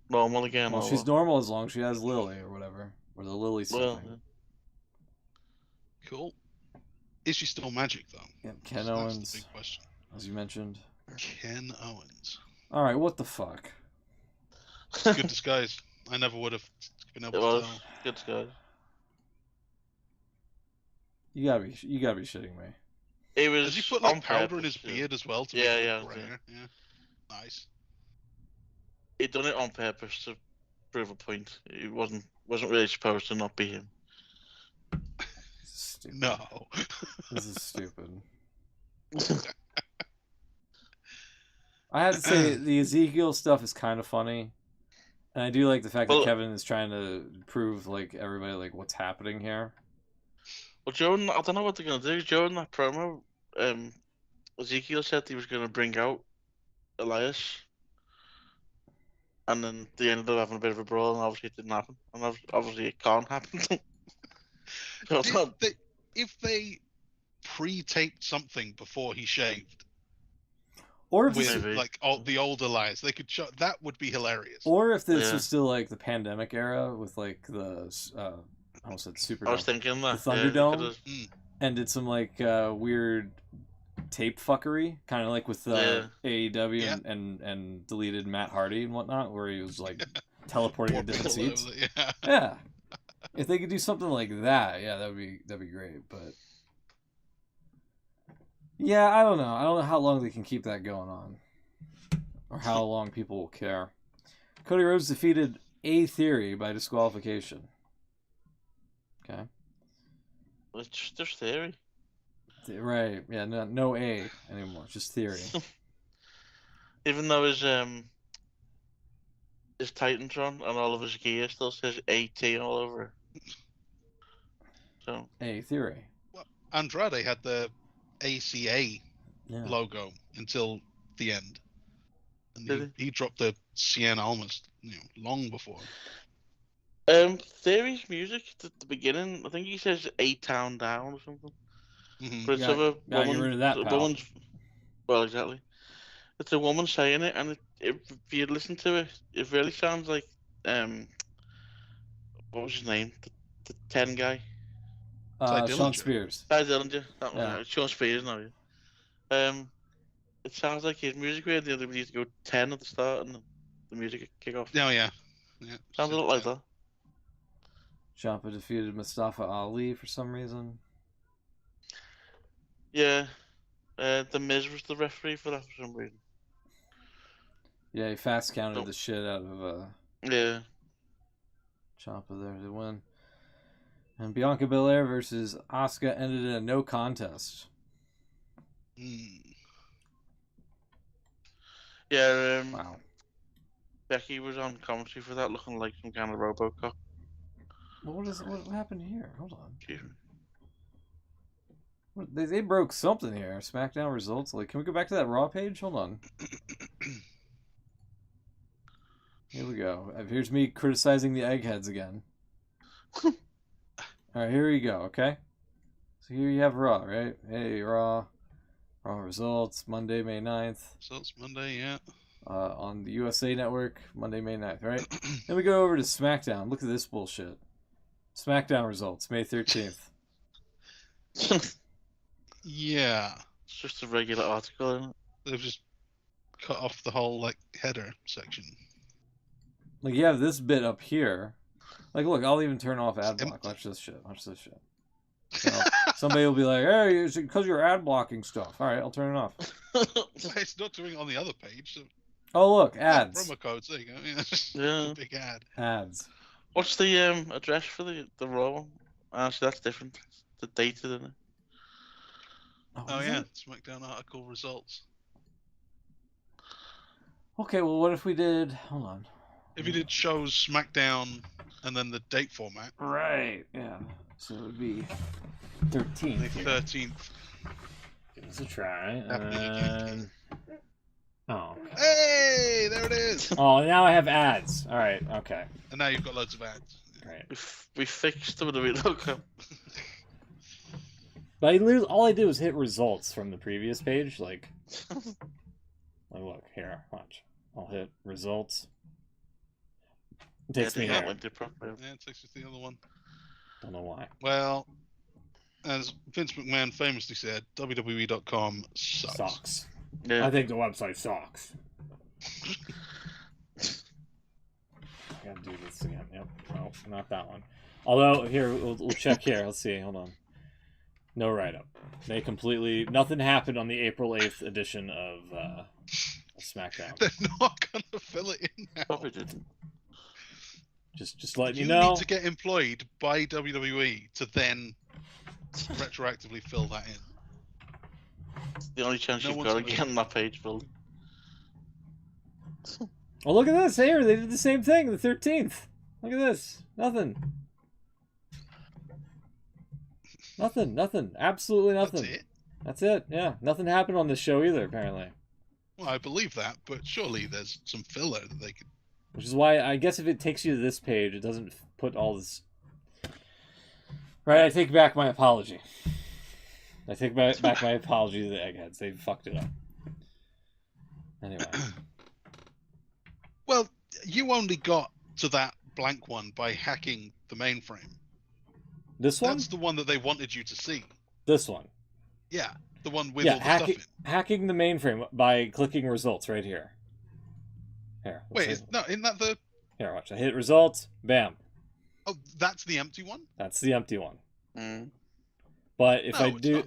C: normal again
A: Well,
C: or
A: she's
C: what.
A: normal as long as she has Lily or whatever, or the Lily something.
C: Well,
B: Cool. Is she still magic though?
A: Yeah, Ken
B: That's
A: Owens,
B: the big question.
A: as you mentioned.
B: Ken Owens.
A: All right, what the fuck?
B: Good disguise. I never would have been
C: it
B: able to
C: was
B: tell.
C: good guys.
A: You gotta be shitting me.
C: It was.
B: Does he put
C: on
B: like powder in his
C: purpose,
B: beard as well to
C: Yeah,
B: make it
C: yeah,
B: look
C: yeah.
B: grayer? Yeah. Nice.
C: He done it on purpose to prove a point. He wasn't really supposed to not be him.
A: This is stupid.
B: No.
A: This is stupid. I have to say the Ezekiel stuff is kind of funny. And I do like the fact
C: Well-
A: that Kevin is trying to prove like everybody like what's happening here.
C: Well, Joe, I don't know what they're gonna do. Joe in that promo, Ezekiel said he was gonna bring out Elias, and then they ended up having a bit of a brawl, and obviously it didn't happen, and obviously it can't happen. So it's not-
B: If they pre-taped something before he shaved
A: Or if
B: with
A: this,
C: Maybe.
B: like the old Elias, they could show that would be hilarious.
A: or if this
C: Yeah.
A: was still like the pandemic era with like the I almost said Superdome.
C: I was thinking that.
A: The
C: yeah, they
A: Thunderdome?
C: could've-
A: And did some like weird tape fuckery, kind of like with AEW
B: Yeah.
A: and deleted Matt Hardy and whatnot, where he was like teleporting to
B: More
A: different
B: people
A: seats.
B: over there, yeah.
A: Yeah, if they could do something like that, yeah, that'd be great. But yeah, I don't know how long they can keep that going on, or how long people will care. Cody Rhodes defeated A Theory by disqualification. Okay.
C: It's just theory.
A: Right, yeah, no A anymore, just Theory.
C: Even though his Titantron and all of his gear still says AT all over it. So
A: A Theory.
B: Andrade had the ACA
A: Yeah.
B: logo until the end, and
C: Did
B: he dropped the CN almost long before.
C: Theory's music at the beginning, I think he says A-Town Down or something.
B: Mhm.
C: But it's
A: Gotta-
C: of a
A: gotta get
C: woman.
A: rid of that,
C: a
A: pal.
C: woman's, well, exactly. It's a woman saying it, and if you listen to it, it really sounds like what was his name? The 10 guy.
B: Ty
A: Sean
B: Dillinger.
A: Spears.
C: Ty Dillinger. That one.
A: Yeah.
C: Sean Spears now. Yeah. It sounds like his music radio. They used to go 10 at the start, and the music would kick off.
B: Oh yeah.
C: Sounds a lot like that.
A: Ciampa defeated Mustafa Ali for some reason.
C: Yeah. The Miz was the referee for that for some reason.
A: Yeah, he fast counted
C: Nope.
A: the shit out of
C: Yeah.
A: Ciampa there to win. And Bianca Belair versus Asuka ended in a no contest.
C: Yeah.
A: Wow.
C: Becky was on commentary for that, looking like some kind of RoboCop.
A: Well, what happened here? Hold on.
C: Excuse me.
A: They broke something here. SmackDown results. Like, can we go back to that Raw page? Hold on. Here we go. Here's me criticizing the eggheads again. Alright, here we go, okay? So here you have Raw, right? Hey, Raw. Raw results, Monday, May 9th.
B: So it's Monday, yeah.
A: On the USA Network, Monday, May 9th, right? Then we go over to SmackDown. Look at this bullshit. SmackDown results, May 13th.
B: Yeah.
C: It's just a regular article, isn't it?
B: They've just cut off the whole header section.
A: Like, you have this bit up here. Like, look, I'll even turn off ad block.
B: empty.
A: Watch this shit. Watch this shit. So, somebody will be like, hey, it's because you're ad blocking stuff. All right, I'll turn it off.
B: It's not doing it on the other page. So
A: Oh, look, ads.
B: promo codes. There you go. Yeah, just
C: Yeah.
B: a big ad.
A: Ads.
C: What's the address for the Raw one? Actually, that's different. The dated, isn't it?
B: Oh
A: is
B: yeah,
A: it?
B: SmackDown article results.
A: Okay, well, what if we did... Hold on.
B: If you did shows SmackDown and then the date format,
A: Right, yeah. So it would be 13th.
B: the
A: here.
B: 13th.
A: Give us a try.
B: Happening
A: And... Oh.
B: Hey, there it is.
A: Oh, now I have ads. All right, okay.
B: And now you've got loads of ads.
A: Right.
C: We fixed the logo.
A: But I literally, all I did was hit results from the previous page. Like look, here, watch. I'll hit results. It takes me
C: that
A: there.
C: went to proper.
B: Yeah, it takes us to the other one.
A: Don't know why.
B: Well, as Vince McMahon famously said, WWE.com sucks.
A: Sucks.
C: Yeah.
A: I think the website sucks. I gotta do this again. Yep. No, not that one. Although, here, we'll check here. Let's see. Hold on. No write-up. They completely... Nothing happened on the April 8th edition of SmackDown.
B: They're not going to fill it in now.
C: Probably didn't.
A: Just letting you
B: You
A: know.
B: need to get employed by WWE to then retroactively fill that in.
C: It's the only chance
B: No
C: you've
B: one's
C: got of
B: gonna-
C: getting that page filled.
A: Oh, look at this. Here, they did the same thing. The 13th. Look at this. Nothing. Nothing. Absolutely nothing.
B: That's it.
A: That's it. Yeah. Nothing happened on this show either, apparently.
B: Well, I believe that, but surely there's some filler that they could.
A: Which is why I guess if it takes you to this page, it doesn't put all this. Right, I take back my apology. I take back my apology to the Eggheads. They fucked it up. Anyway.
B: Well, you only got to that blank one by hacking the mainframe.
A: This one?
B: That's the one that they wanted you to see.
A: This one.
B: Yeah, the one with all the stuff in.
A: Hacking the mainframe by clicking results right here. Here.
B: Wait, isn't that the...
A: Here, watch. I hit results. Bam.
B: Oh, that's the empty one?
A: That's the empty one.
C: Mm.
A: But if
B: No,
A: I
B: it's
A: do...
B: not.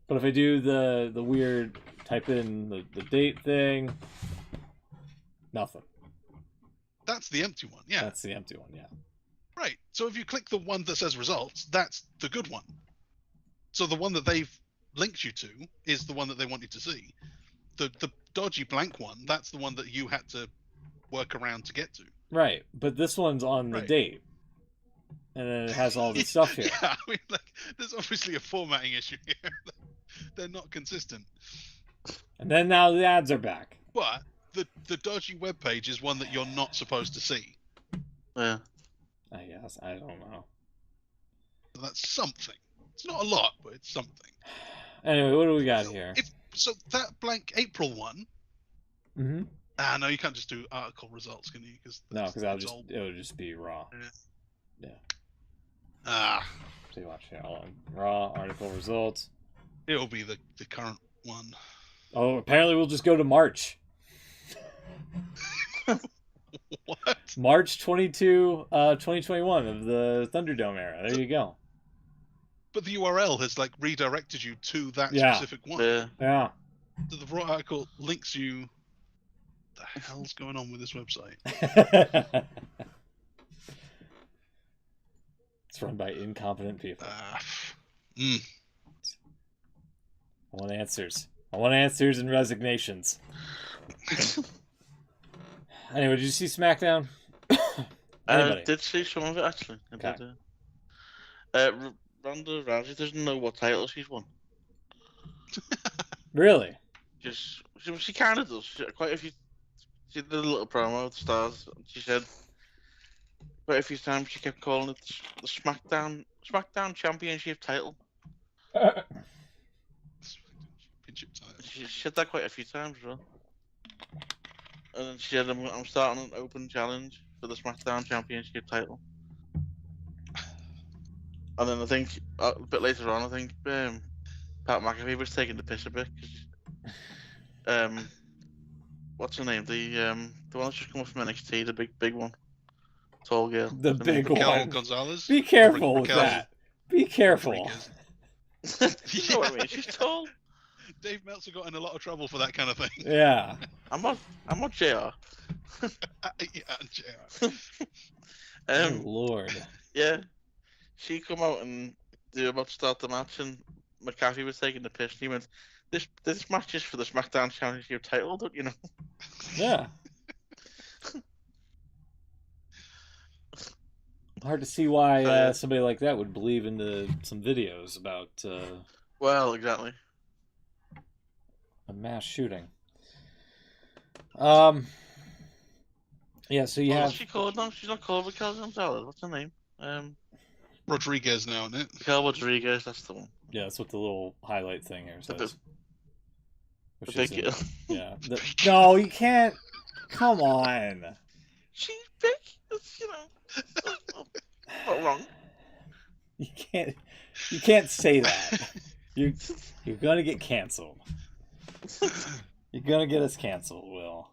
A: But if I do the weird... Type in the date thing... Nothing.
B: That's the empty one, yeah.
A: That's the empty one, yeah.
B: Right, so if you click the one that says results, that's the good one. So the one that they've linked you to is the one that they want you to see. The dodgy blank one, that's the one that you had to work around to get to.
A: Right, but this one's on the
B: Right.
A: date. And then it has all the stuff here.
B: Yeah, I mean, like, there's obviously a formatting issue here. They're not consistent.
A: And then now the ads are back.
B: But the dodgy webpage is one that you're not supposed to see.
C: Yeah.
A: I guess. I don't know.
B: So that's something. It's not a lot, but it's something.
A: Anyway, what do we got here?
B: So that blank April one.
A: Mm-hmm.
B: No, you can't just do article results, can you?
A: No, because it would just be raw. Yeah. See, watch here. Hold on. Raw article results.
B: It'll be the current one.
A: Oh, apparently we'll just go to March.
B: What?
A: March 22, 2021 of the Thunderdome era. There you go.
B: But the URL has like redirected you to that
A: Yeah.
B: specific one.
C: Yeah.
A: Yeah.
B: So the raw article links you. What the hell's going on with this website?
A: It's run by incompetent people.
B: Mm.
A: I want answers. I want answers and resignations. Anyway, did you see SmackDown?
C: I
A: Anybody?
C: did see some of it actually. I
A: Okay.
C: did. Ronda Rousey doesn't know what title she's won.
A: Really?
C: She kind of does. Quite a few. She did a little promo with Stars. And she said quite a few times she kept calling it the SmackDown Championship title.
B: Championship title.
C: She said that quite a few times as well. And then she said, I'm starting an open challenge for the SmackDown Championship title. And then I think, a bit later on, I think Pat McAfee was taking the piss a bit. 'Cause, what's her name? The one that's just come up from NXT, the big one. Tall girl.
A: The big
B: Raquel
A: one.
B: Gonzalez?
A: Be careful with
B: Raquel
A: that. Be careful.
B: Rodriguez.
C: You know what I mean? She's tall.
B: Dave Meltzer got in a lot of trouble for that kind of thing.
A: Yeah.
C: I'm not JR.
B: Yeah, JR.
A: Oh, Lord.
C: Yeah. She come out and they were about to start the match, and McAfee was taking the piss. And he went, "This match is for the SmackDown Championship title, don't you know?"
A: Yeah. Hard to see why somebody like that would believe into some videos about
C: Well, exactly.
A: a mass shooting. Yeah, so you have
C: What's she called now? She's not called Raquel Gonzalez. What's her name?
B: Rodriguez now, isn't it?
C: Raquel Rodriguez. That's the one.
A: yeah, that's what the little highlight thing here
C: The
A: says.
C: The
A: Which
C: big
A: is
C: girl.
A: yeah. No, you can't. Come on.
C: She's big. That's, you know, not wrong.
A: You can't say that. You're gonna get canceled. You're gonna get us canceled, Will.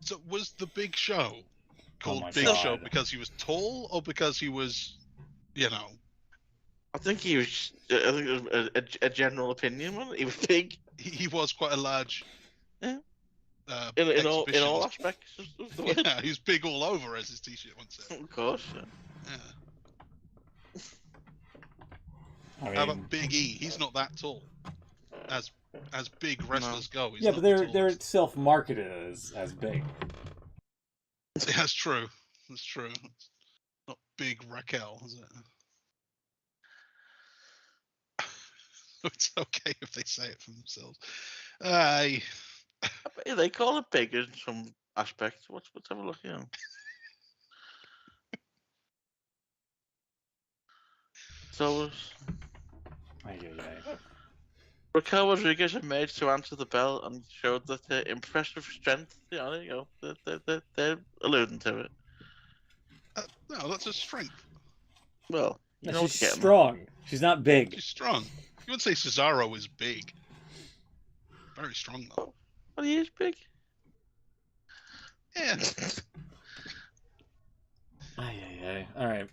B: So was the Big Show called
A: my
B: Big
A: God.
B: Show because he was tall or because he was, you know?
C: I think he was. I think it was a general opinion. Wasn't it? He was big
B: He was quite a large.
C: Yeah. In all
B: exhibitionist.
C: aspects of the word.
B: Yeah, he was big all over, as his T-shirt once said.
C: Of course. Yeah.
B: Yeah.
A: I
B: How
A: mean,
B: about Big E? He's not that tall. As as big wrestlers go. He's
A: Yeah,
B: not
A: but
B: the
A: they're
B: tallest.
A: self-marketed as big.
B: That's true. That's true. It's not big Raquel, is it? It's okay if they say it for themselves.
C: Yeah, they call it big in some aspects. Let's have a look here. So Raquel Rodriguez emerged to answer the bell and showed that her impressive strength. Yeah, there you go. They're alluding to it.
B: No, that's a strength.
C: Well, you know
A: She's
C: what you're getting.
A: strong. She's not big.
B: She's strong. You wouldn't say Cesaro is big. Very strong though.
C: Well, he is big.
B: Yeah.
A: All right.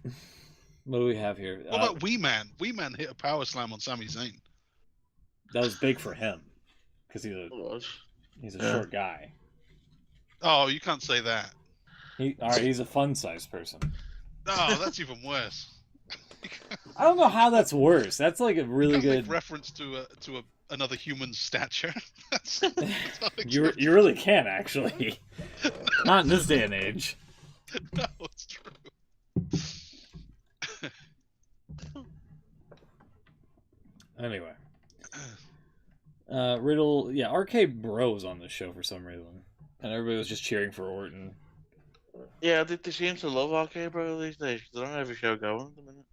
A: What do we have here?
B: What about Wee Man? Wee Man hit a power slam on Sami Zayn.
A: That was big for him because he's a short guy.
B: Oh, you can't say that.
A: All right, he's a fun-sized person.
B: Oh, that's even worse.
A: I don't know how that's worse. That's like a really good
B: reference to another human's stature. that's
A: you really can actually. Not in this day and age.
B: No, it's true.
A: Anyway. Riddle, yeah, RK Bros on this show for some reason. And everybody was just cheering for Orton.
C: Yeah, they seem to love RK Bro these days. They don't have a show going at the minute.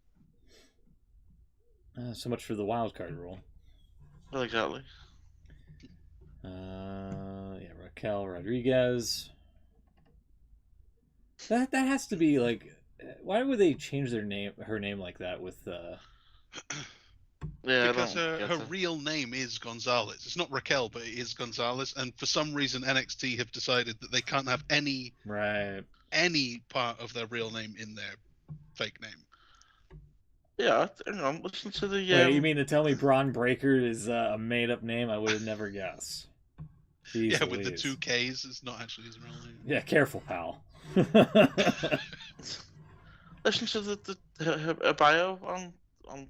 A: So much for the wild card rule.
C: Well, exactly.
A: Yeah, Raquel Rodriguez. That has to be like, why would they change her name like that with
C: Yeah,
B: because her real name is Gonzalez. It's not Raquel, but it is Gonzalez. And for some reason, NXT have decided that they can't have any part of their real name in their fake name.
C: Yeah, listen to the.
A: Wait, you mean to tell me Braun Breaker is a made-up name? I would have never guessed. Jeez,
B: yeah, with the 2 Ks, it's not actually his real name.
A: Yeah, careful, pal.
C: Listen to her bio on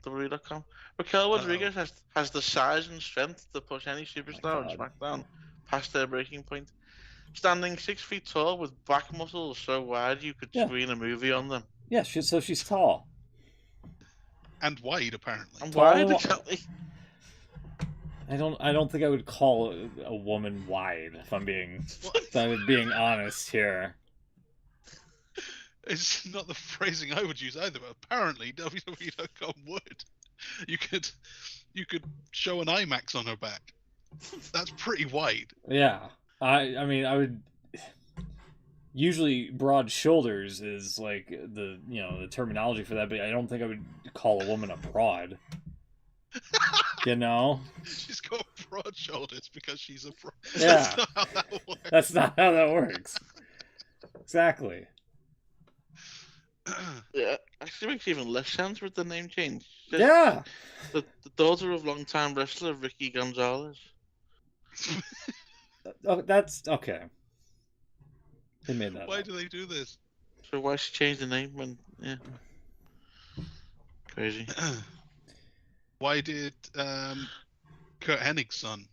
C: WWE.com. Raquel Rodriguez has the size and strength to push any superstar on SmackDown past their breaking point. Standing 6 feet tall with back muscles so wide you could screen a movie on them.
A: Yeah, so she's tall.
B: And wide, apparently.
C: And wide, exactly.
A: I don't think I would call a woman wide, if I'm being honest here.
B: It's not the phrasing I would use either, but apparently WWE.com would. You could show an IMAX on her back. That's pretty wide.
A: Yeah. I mean, I would usually broad shoulders is like the terminology for that, but I don't think I would call a woman a broad. You know?
B: She's got broad shoulders because she's a broad.
A: Yeah.
B: That's not how that works.
A: That's not how that works. Exactly.
C: Yeah, actually makes even less sense with the name change.
A: Yeah.
C: The daughter of longtime wrestler Ricky Gonzalez.
A: Oh, that's okay. They made that.
B: Why
A: up.
B: do they do this?
C: So why she changed the name when crazy.
B: Why did Kurt Hennig's son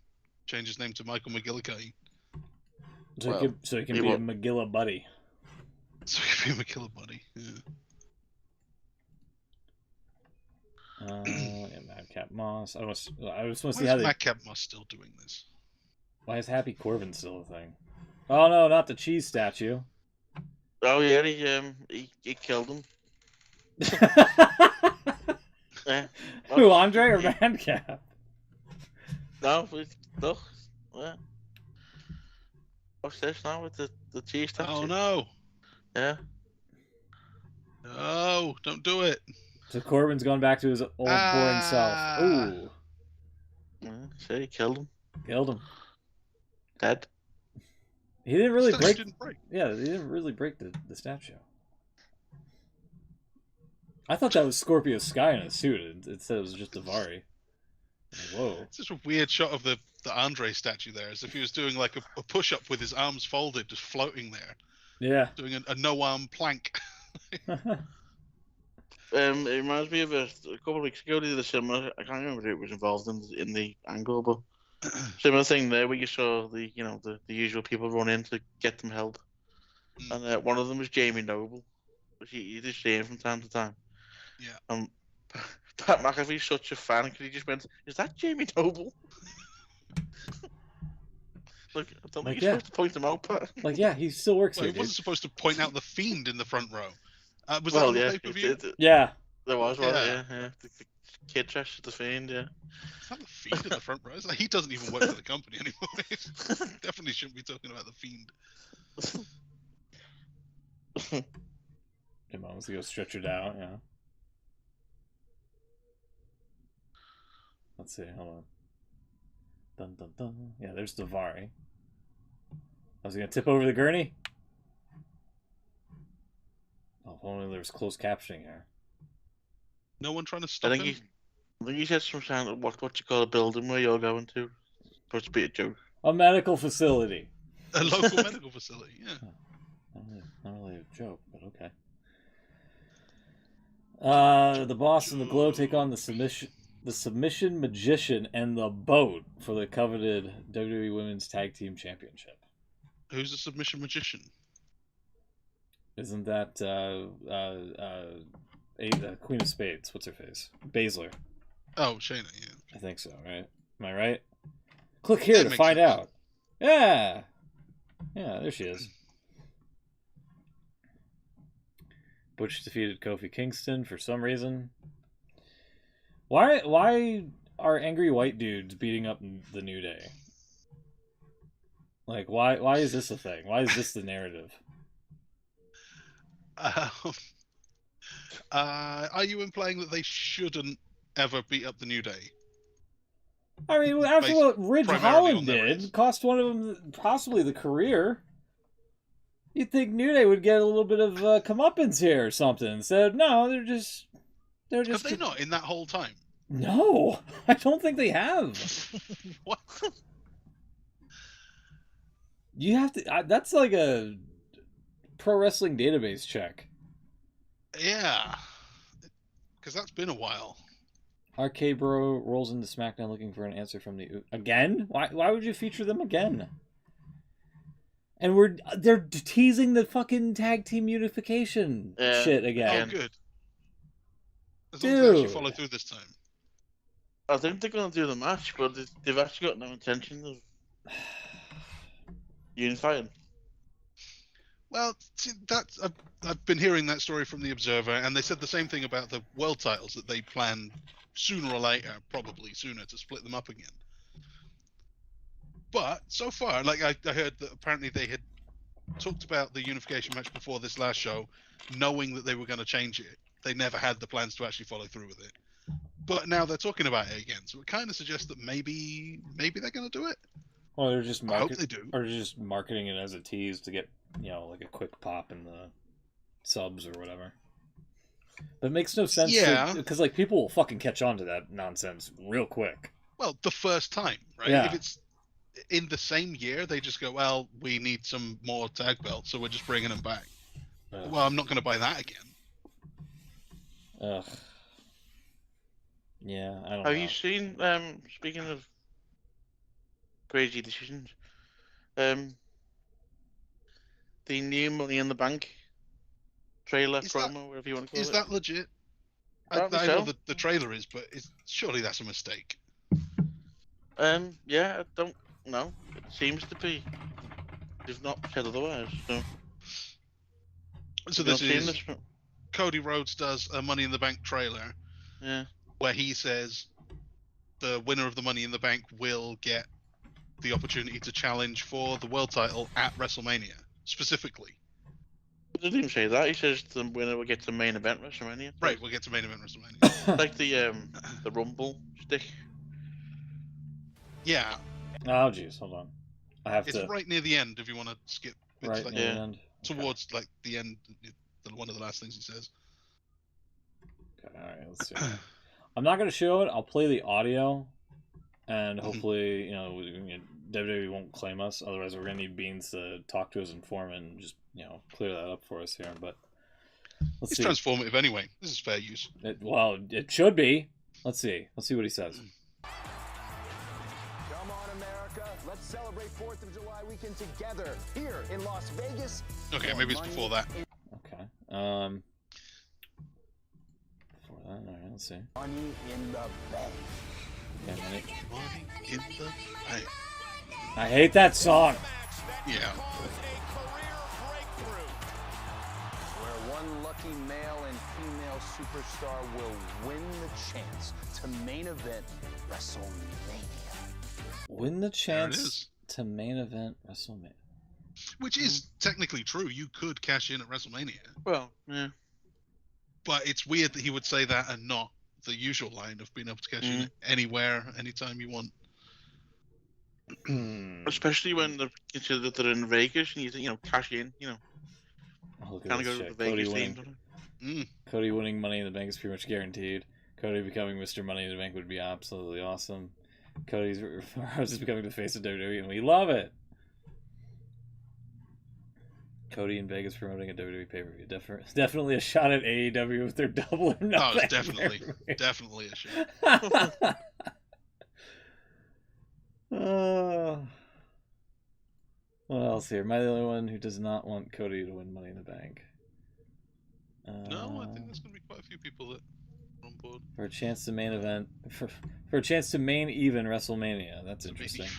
B: change his name to Michael McGillicuddy?
A: So he can be a McGilla buddy.
B: So he can be a McGilla buddy.
A: Yeah, Madcap Moss. I was supposed to
B: Why
A: see how
B: is
A: they.
B: Madcap Moss still doing this?
A: Why is Happy Corbin still a thing? Oh no, not the cheese statue.
C: Oh yeah, he killed him. Yeah.
A: Who, Andre or Madcap?
C: No, look. Yeah. What's this now with the cheese statue?
B: Oh no!
C: Yeah.
B: No, don't do it.
A: So Corbin's going back to his old boring self. Ooh.
C: Yeah, see, he killed him.
A: Killed him.
C: Dead.
A: He didn't really
B: Statue
A: break.
B: didn't break.
A: Yeah, he didn't really break the statue. I thought that was Scorpio Sky in a suit. It said it was just Davari. Whoa.
B: It's just a weird shot of the Andre statue there, as if he was doing like a push-up with his arms folded, just floating there.
A: Yeah.
B: Doing a no-arm plank.
C: It reminds me of a couple of weeks ago. They did a similar. I can't remember who was involved in the angle, but Similar thing there, where you saw the usual people run in to get them held, and one of them was Jamie Noble, which you did see him from time to time.
B: Yeah.
C: Pat McAfee's such a fan because he just went, "Is that Jamie Noble?" Like, I don't think you're supposed to point him out, Pat.
A: Like, yeah, he still works
B: Well,
A: here.
B: he wasn't supposed to point out the Fiend in the front row. Was
C: Well,
B: that on
C: yeah,
B: the pay-per-view?
A: Yeah.
C: There was one,
B: Yeah.
C: yeah. The kid trash the Fiend, yeah.
B: Is that the Fiend in the front row? It's like, he doesn't even work for the company anymore. Definitely shouldn't be talking about the Fiend.
A: Your mom wants to go stretch it out, yeah. Let's see, hold on. Dun dun dun. Yeah, there's Davari. I was gonna tip over the gurney. Oh, if only there was closed captioning here.
B: No one trying to stop him?
C: I think he said some kind of what you call a building where you're going to. Supposed to be a joke.
A: A medical facility.
B: A local medical facility, yeah.
A: Not really a joke, but okay. The Boss and the Glow take on the Submission Magician and the Boat for the coveted WWE Women's Tag Team Championship.
B: Who's the Submission Magician?
A: Isn't that Queen of Spades? What's her face? Baszler.
B: Oh, Shayna, yeah.
A: I think so, right? Am I right? Click here to find out. Yeah. Yeah, there she is. Butch defeated Kofi Kingston for some reason. Why are angry white dudes beating up the New Day? Like, why is this a thing? Why is this the narrative?
B: Are you implying that they shouldn't ever beat up the New Day?
A: I mean, after what Ridge Holland did, cost one of them possibly the career. You'd think New Day would get a little bit of comeuppance here or something. Instead, no, they're just.
B: Have they not in that whole time?
A: No, I don't think they have.
B: What?
A: You have to. That's like a pro wrestling database check.
B: Yeah, because that's been a while.
A: RK Bro rolls into SmackDown looking for an answer from the again. Why would you feature them again? And they're teasing the fucking tag team unification shit again.
B: Oh, good. As long as they actually follow through this time.
C: I think they're going to do the match, but they've actually got no intention of unifying.
B: Well, see, I've been hearing that story from the Observer, and they said the same thing about the world titles, that they plan sooner or later, probably sooner, to split them up again. But so far, like I heard that apparently they had talked about the unification match before this last show, knowing that they were going to change it. They never had the plans to actually follow through with it. But now they're talking about it again, so it kind of suggests that maybe they're going to do it.
A: Well, they're just
B: I hope they do.
A: Or just marketing it as a tease to get, like a quick pop in the subs or whatever. But it makes no sense.
B: Yeah.
A: Because like people will fucking catch on to that nonsense real quick.
B: Well, the first time, right?
A: Yeah.
B: If it's in the same year, they just go, well, we need some more tag belts, so we're just bringing them back.
A: Ugh.
B: Well, I'm not going to buy that again.
A: Ugh. Yeah, I don't know.
C: Have you seen, speaking of crazy decisions, the new Money in the Bank trailer, promo, whatever you want to call it?
B: Is that legit? I know the trailer is, but surely that's a mistake.
C: Yeah, I don't know. It seems to be. They've not said otherwise, so.
B: So this is Cody Rhodes does a Money in the Bank trailer.
C: Yeah.
B: Where he says the winner of the Money in the Bank will get the opportunity to challenge for the world title at WrestleMania, specifically.
C: He doesn't even say that. He says the winner will get to main event WrestleMania.
B: Right, we'll get to main event WrestleMania.
C: Like the Rumble stick.
B: Yeah.
A: Oh, jeez, hold on.
B: It's right near the end if you want to skip. It's
A: right
B: like
A: near the end.
B: Towards like the end, one of the last things he says.
A: Okay, all right, let's see. I'm not going to show it. I'll play the audio, and hopefully, WWE won't claim us. Otherwise, we're going to need Beans to talk to his informant and just, clear that up for us here. But let's see.
B: It's transformative anyway. This is fair use.
A: It should be. Let's see. Let's see what he says.
E: Come on, Celebrate 4th of July weekend together here in Las Vegas.
B: Okay, maybe it's before that.
A: Okay. Before that, all right, let's see.
E: Money in the bank.
A: Okay, money.
B: Money in the bank.
A: I hate that song.
B: Yeah.
E: Where one lucky male and female superstar will win the chance to main event WrestleMania.
A: Win the
B: There it
A: chance
B: is.
A: to main event WrestleMania.
B: Which is technically true. You could cash in at WrestleMania.
C: Well, yeah.
B: But it's weird that he would say that and not the usual line of being able to cash in anywhere, anytime you want.
C: Especially when they consider that they're in Vegas and you think, cash in,
A: Oh, look at
C: kind of
A: this
C: go to
A: shit.
C: the Vegas team.
A: Cody winning Money in the Bank is pretty much guaranteed. Cody becoming Mr. Money in the Bank would be absolutely awesome. Cody's is becoming the face of WWE, and we love it. Cody in Vegas promoting a WWE pay-per-view. Definitely a shot at AEW with their double or nothing.
B: Oh, it's definitely a shot.
A: What else here? Am I the only one who does not want Cody to win Money in the Bank?
B: No, I think there's going to be quite a few people that are on board.
A: For a chance to main event, for a chance to main even WrestleMania. That's interesting.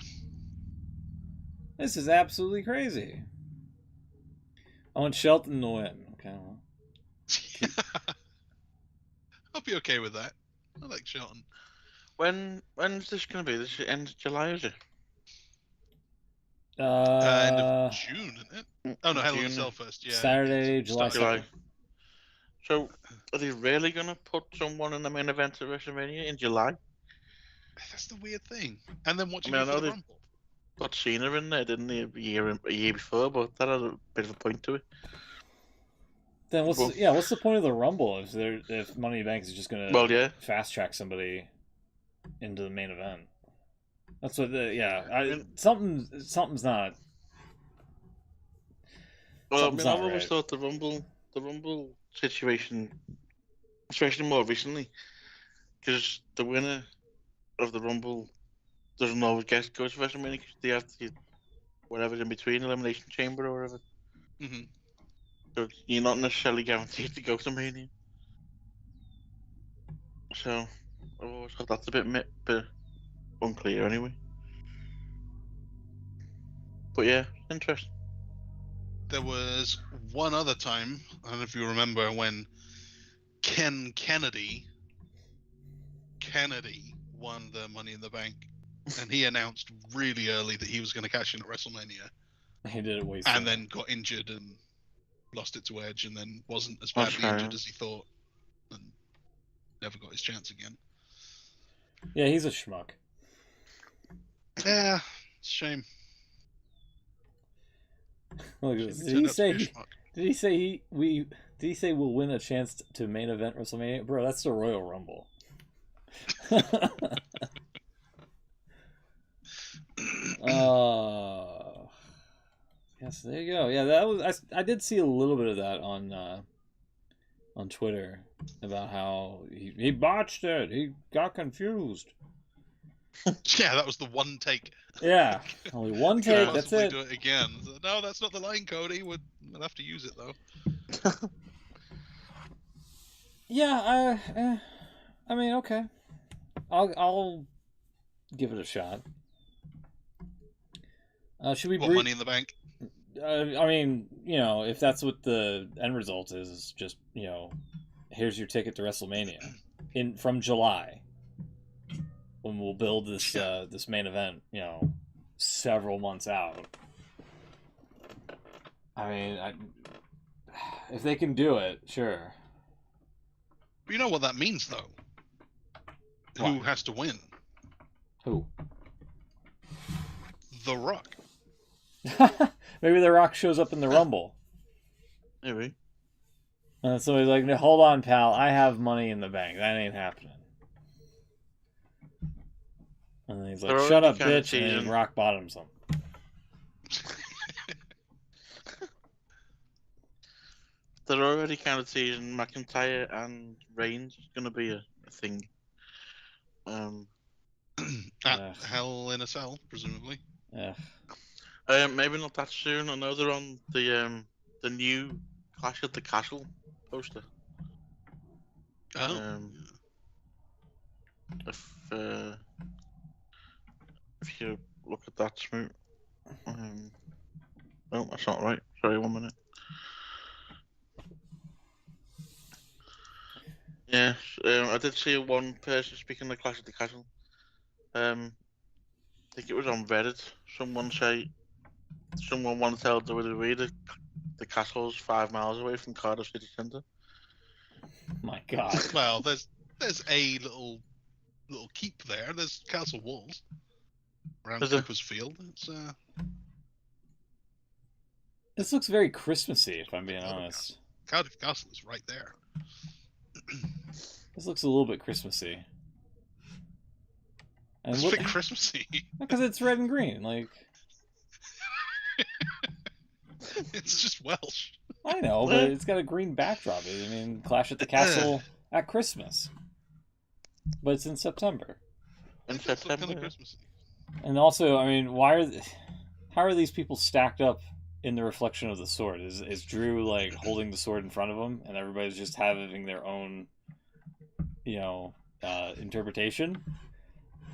A: This is absolutely crazy. I want Shelton to win. Okay, well.
B: I'll be okay with that. I like Shelton.
C: When's this going to be? This end of July, is it?
B: End of June, isn't it? Oh no, Hell in a
C: June.
B: Cell first. Yeah.
A: Saturday, July
C: July.
A: 2nd.
C: So, are they really going to put someone in the main event of WrestleMania in July?
B: That's the weird thing. And then what do
C: I
B: you
C: mean,
B: do
C: I
B: for the
C: know
B: Rumble?
C: Got Cena in there, didn't they, a year before? But that had a bit of a point to it.
A: Then what's the point of the Rumble if Money in the Bank is just gonna fast track somebody into the main event? That's what something's not.
C: Well,
A: something's
C: I've
A: not
C: always
A: right.
C: thought the Rumble situation, especially more recently, because the winner of the Rumble doesn't always go to WrestleMania because they have to whatever's in between Elimination Chamber or whatever.
B: Mm-hmm.
C: So you're not necessarily guaranteed to go to Mania. So I've always thought that's a bit unclear anyway. But yeah, interesting.
B: There was one other time, I don't know if you remember, when Kennedy won the Money in the Bank, and he announced really early that he was going to cash in at WrestleMania.
A: He did it way
B: and then got injured and lost it to Edge, and then wasn't as badly injured as he thought, and never got his chance again.
A: Yeah, he's a schmuck.
B: Yeah, it's a shame.
A: Look at this. Did he say we'll win a chance to main event WrestleMania? Bro, that's the Royal Rumble. Yes, there you go. Yeah, that was I did see a little bit of that on Twitter about how he botched it. He got confused.
B: Yeah, that was the one take.
A: Yeah, only one take. That's it.
B: Do it again. No, that's not the line, Cody. We'll have to use it though.
A: Yeah, I mean, okay. I'll give it a shot. Should we?
B: Money in the Bank?
A: I mean, if that's what the end result is just here's your ticket to WrestleMania from July, when we'll build this this main event, several months out. I mean, if they can do it, sure.
B: But you know what that means, though.
A: What?
B: Who has to win?
A: Who?
B: The Rock.
A: Maybe The Rock shows up in the Rumble.
C: Maybe.
A: And so he's like, "No, hold on, pal. I have Money in the Bank. That ain't happening." And then he's like, "Shut up, bitch," and then Rock bottoms him.
C: They're already kind of teasing McIntyre and Reigns is going to be a thing.
B: At Hell in a Cell, presumably.
C: Maybe not that soon. I know they're on the new Clash at the Castle poster.
B: Oh.
C: If you look at that, Smoot. Oh, that's not right. Sorry, 1 minute. Yeah, I did see one person speaking of Clash of the Castle. I think it was on Reddit. Someone wanted to tell WWE that the castle's 5 miles away from Cardiff City Centre.
A: My God.
B: Well, there's a little keep there. There's castle walls around Cooper's Field. It's
A: This looks very Christmassy, if I'm being honest.
B: Cardiff Castle is right there.
A: This looks a little bit Christmassy. And
B: It's a bit Christmassy.
A: Because it's red and green, like.
B: It's just Welsh.
A: I know, but it's got a green backdrop. I mean, Clash at the Castle at Christmas. But it's in September.
C: In September.
B: Kind of Christmassy.
A: And also, I mean, how are these people stacked up in the reflection of the sword? Is Drew like holding the sword in front of him, and everybody's just having their own, interpretation?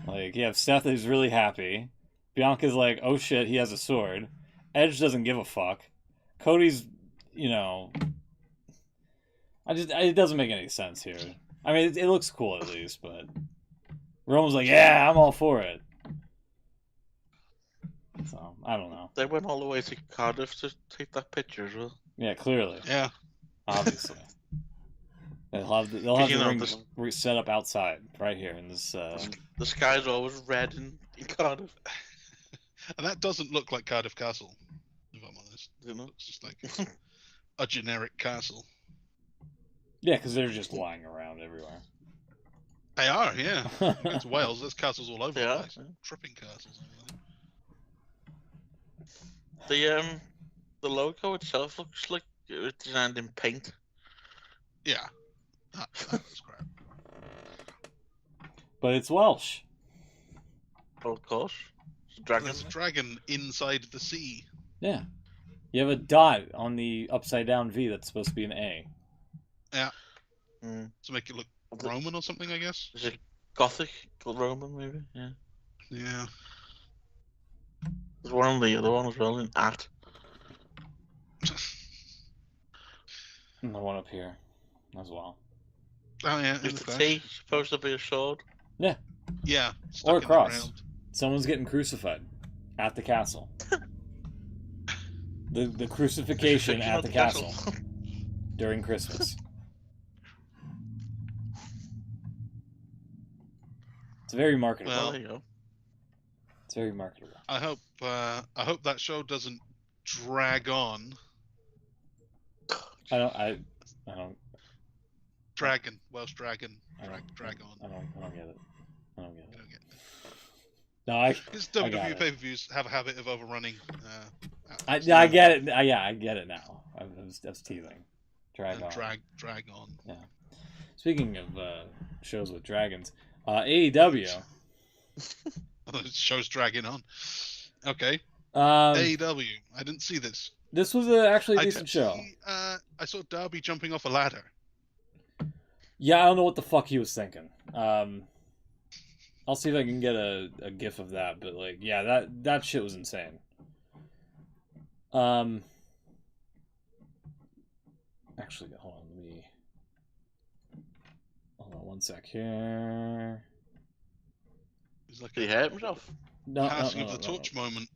A: Like, you have Seth who's really happy. Bianca's like, oh shit, he has a sword. Edge doesn't give a fuck. Cody's, it doesn't make any sense here. I mean, it looks cool at least, but Roman's like, yeah, I'm all for it. So, I don't know.
C: They went all the way to Cardiff to take that picture as well.
A: Yeah, clearly.
B: Yeah.
A: Obviously. They'll have the ring set up outside, right here in this...
C: The sky's always red in Cardiff.
B: And that doesn't look like Cardiff Castle, if I'm honest.
C: You know?
B: It's just like a generic castle.
A: Yeah, because they're just lying around everywhere.
B: They are, yeah. It's Wales. There's castles all over the place.
C: Yeah.
B: Tripping castles.
C: The logo itself looks like it was designed in paint.
B: Yeah. That's crap.
A: But it's Welsh.
C: Oh, of course. Dragon.
B: There's a dragon inside the sea.
A: Yeah. You have a dot on the upside down V that's supposed to be an A.
B: Yeah.
C: Mm.
B: To make it look Roman or something, I guess.
C: Is it Gothic Roman, maybe? Yeah.
B: Yeah.
C: There's one on the other one as well, in at.
A: And the one up here as well.
B: Oh, yeah.
C: Is the T supposed to be a sword?
A: Yeah.
B: Yeah.
A: Or a
B: stuck in the
A: cross.
B: ground.
A: Someone's getting crucified at the castle. the crucifixion at the castle during Christmas. It's very marketable.
B: Well,
C: There you go.
A: It's very marketable.
B: I hope that show doesn't drag on.
A: I don't.
B: Dragon, Welsh dragon, drag on.
A: I don't get it.
B: You don't get it.
A: No,
B: His
A: I got
B: WWE
A: it.
B: pay-per-views have a habit of overrunning.
A: I get it. Yeah, I get it now. I was teasing. Drag on.
B: Drag on.
A: Yeah. Speaking of shows with dragons, AEW.
B: It shows dragging on. Okay.
A: Um,
B: AEW. I didn't see this.
A: This was actually a
B: I
A: decent
B: did
A: show.
B: see, I saw Darby jumping off a ladder.
A: Yeah, I don't know what the fuck he was thinking. I'll see if I can get a gif of that, but like, yeah, that shit was insane. Actually, hold on one sec here.
B: He's like
C: Did he hurt himself?
A: No,
B: passing of the torch moment.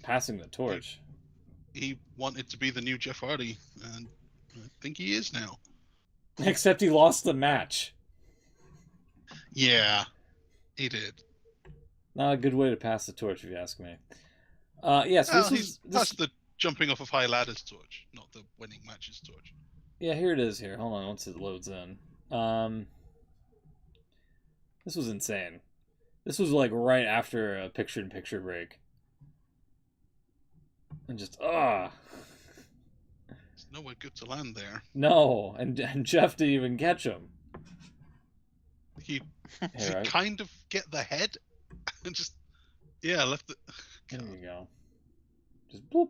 A: Passing the torch.
B: He wanted to be the new Jeff Hardy, and I think he is now.
A: Except he lost the match.
B: Yeah, he did.
A: Not a good way to pass the torch, if you ask me. Yeah, so
B: That's the jumping off of high ladders torch, not the winning matches torch.
A: Yeah, here it is here. Hold on, once it loads in. This was insane. This was like right after a picture-in-picture break. And just,
B: It's nowhere good to land there.
A: No, and Jeff didn't even catch him.
B: He
A: Hey, right?
B: kind of get the head and just, left it
A: There you go. Just bloop.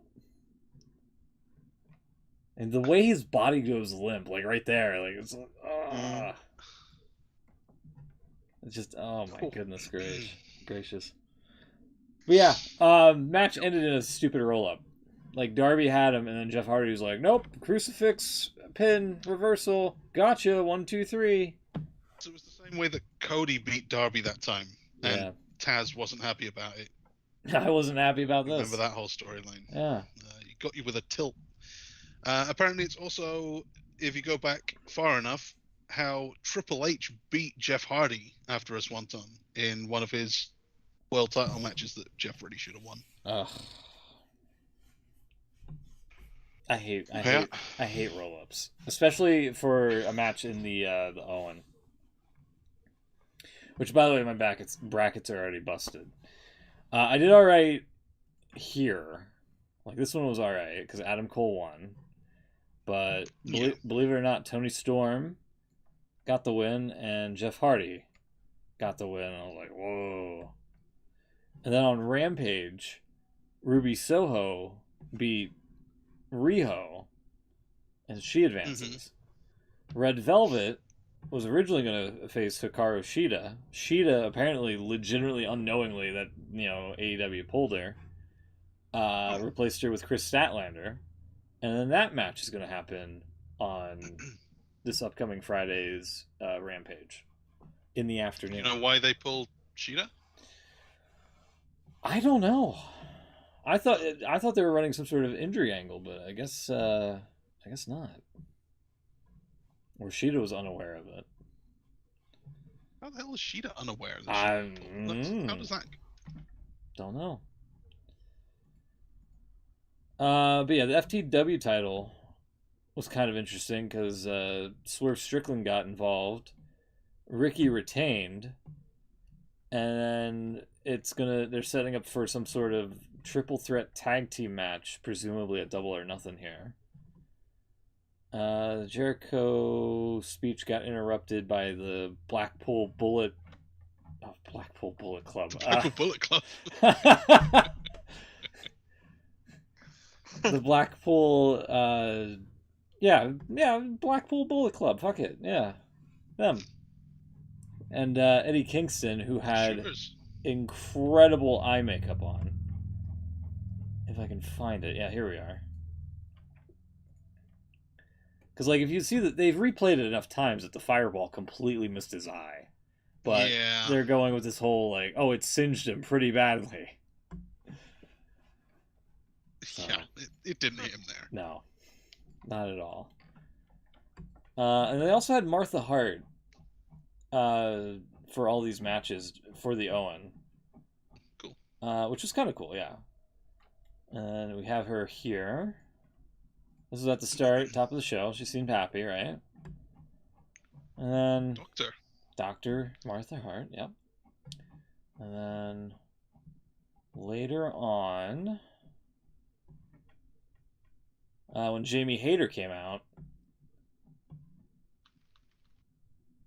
A: And the way his body goes limp, like right there, like it's like, it's just, oh my goodness gracious. But yeah, match ended in a stupid roll up. Like Darby had him, and then Jeff Hardy was like, "Nope, crucifix, pin, reversal, gotcha, 1, 2, 3."
B: So it was the same way that Cody beat Darby that time, and Taz wasn't happy about it.
A: I wasn't happy about this.
B: Remember that whole storyline?
A: Yeah.
B: He got you with a tilt. Apparently, it's also, if you go back far enough, how Triple H beat Jeff Hardy after a Swanton in one of his world title matches that Jeff really should have won.
A: Ugh. I hate roll-ups, especially for a match in the Owen. Which, by the way, my brackets are already busted. I did all right here. Like this one was all right because Adam Cole won, but believe it or not, Tony Storm got the win and Jeff Hardy got the win. I was like, whoa. And then on Rampage, Ruby Soho beat Riho, and she advances. Red Velvet was originally going to face Hikaru Shida. Shida apparently, legitimately, unknowingly, that AEW pulled her, replaced her with Chris Statlander, and then that match is going to happen on this upcoming Friday's Rampage in the afternoon.
B: You know why they pulled Shida?
A: I don't know. I thought they were running some sort of injury angle, but I guess not. Or Shida was unaware of it.
B: How the hell is Shida unaware of this? How does that?
A: Don't know. But yeah, the FTW title was kind of interesting because Swerve Strickland got involved, Ricky retained, and then they're setting up for some sort of triple threat tag team match, presumably at Double or Nothing here. Jericho speech got interrupted by the Blackpool Bullet Club.
B: Blackpool Bullet Club.
A: The Blackpool, Blackpool Bullet Club. Fuck it, yeah, them. And Eddie Kingston, who had incredible eye makeup on. If I can find it, yeah, here we are. Because, like, if you see that they've replayed it enough times that the fireball completely missed his eye. But they're going with this whole, like, oh, it singed him pretty badly. So,
B: yeah, it didn't hit him there.
A: No, not at all. And they also had Martha Hart for all these matches for the Owen.
B: Cool.
A: Which was kind of cool, yeah. And we have her here. This is at the start, top of the show. She seemed happy, right? And then Dr. Martha Hart, yep. And then later on, when Jamie Hayter came out,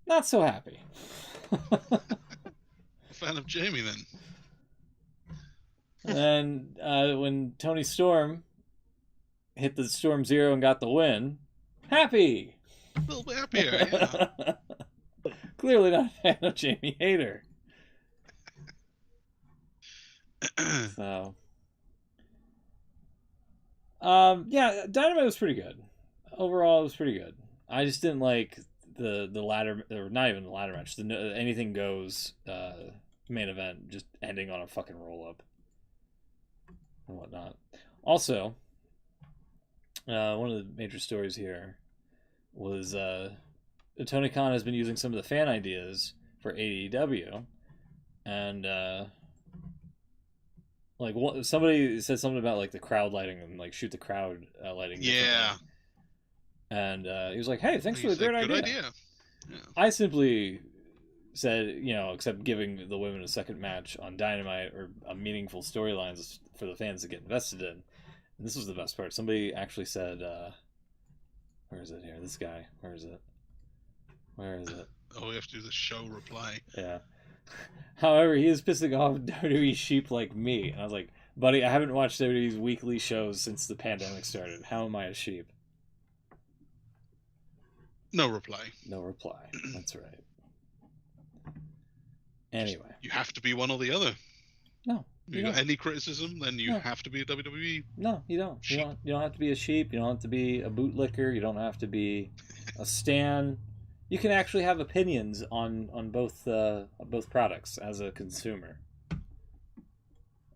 A: not so happy.
B: A fan of Jamie, then.
A: And when Tony Storm hit the Storm Zero and got the win, happy.
B: A little bit happier, yeah.
A: Clearly not a fan of Jamie Hayter. So, yeah, Dynamite was pretty good. Overall, it was pretty good. I just didn't like the ladder, or not even the ladder match. The Anything Goes main event just ending on a fucking roll up and whatnot. Also, one of the major stories here was Tony Khan has been using some of the fan ideas for AEW, and like somebody said something about like the crowd lighting and like shoot the crowd lighting.
B: Yeah.
A: And he was like, "Hey, thanks for the great idea."
B: Yeah.
A: I simply said, except giving the women a second match on Dynamite or a meaningful storylines for the fans to get invested in. And this was the best part. Somebody actually said, where is it here? This guy. Where is it?
B: Oh, we have to do the show reply.
A: Yeah. However, he is pissing off WWE sheep like me. And I was like, Buddy, I haven't watched WWE's weekly shows since the pandemic started. How am I a sheep?
B: No reply.
A: No reply. That's right. Anyway.
B: You have to be one or the other.
A: No.
B: You got any criticism, then you have to be a WWE.
A: No, you don't. You don't have to be a sheep. You don't have to be a bootlicker. You don't have to be a stan. You can actually have opinions on both products as a consumer,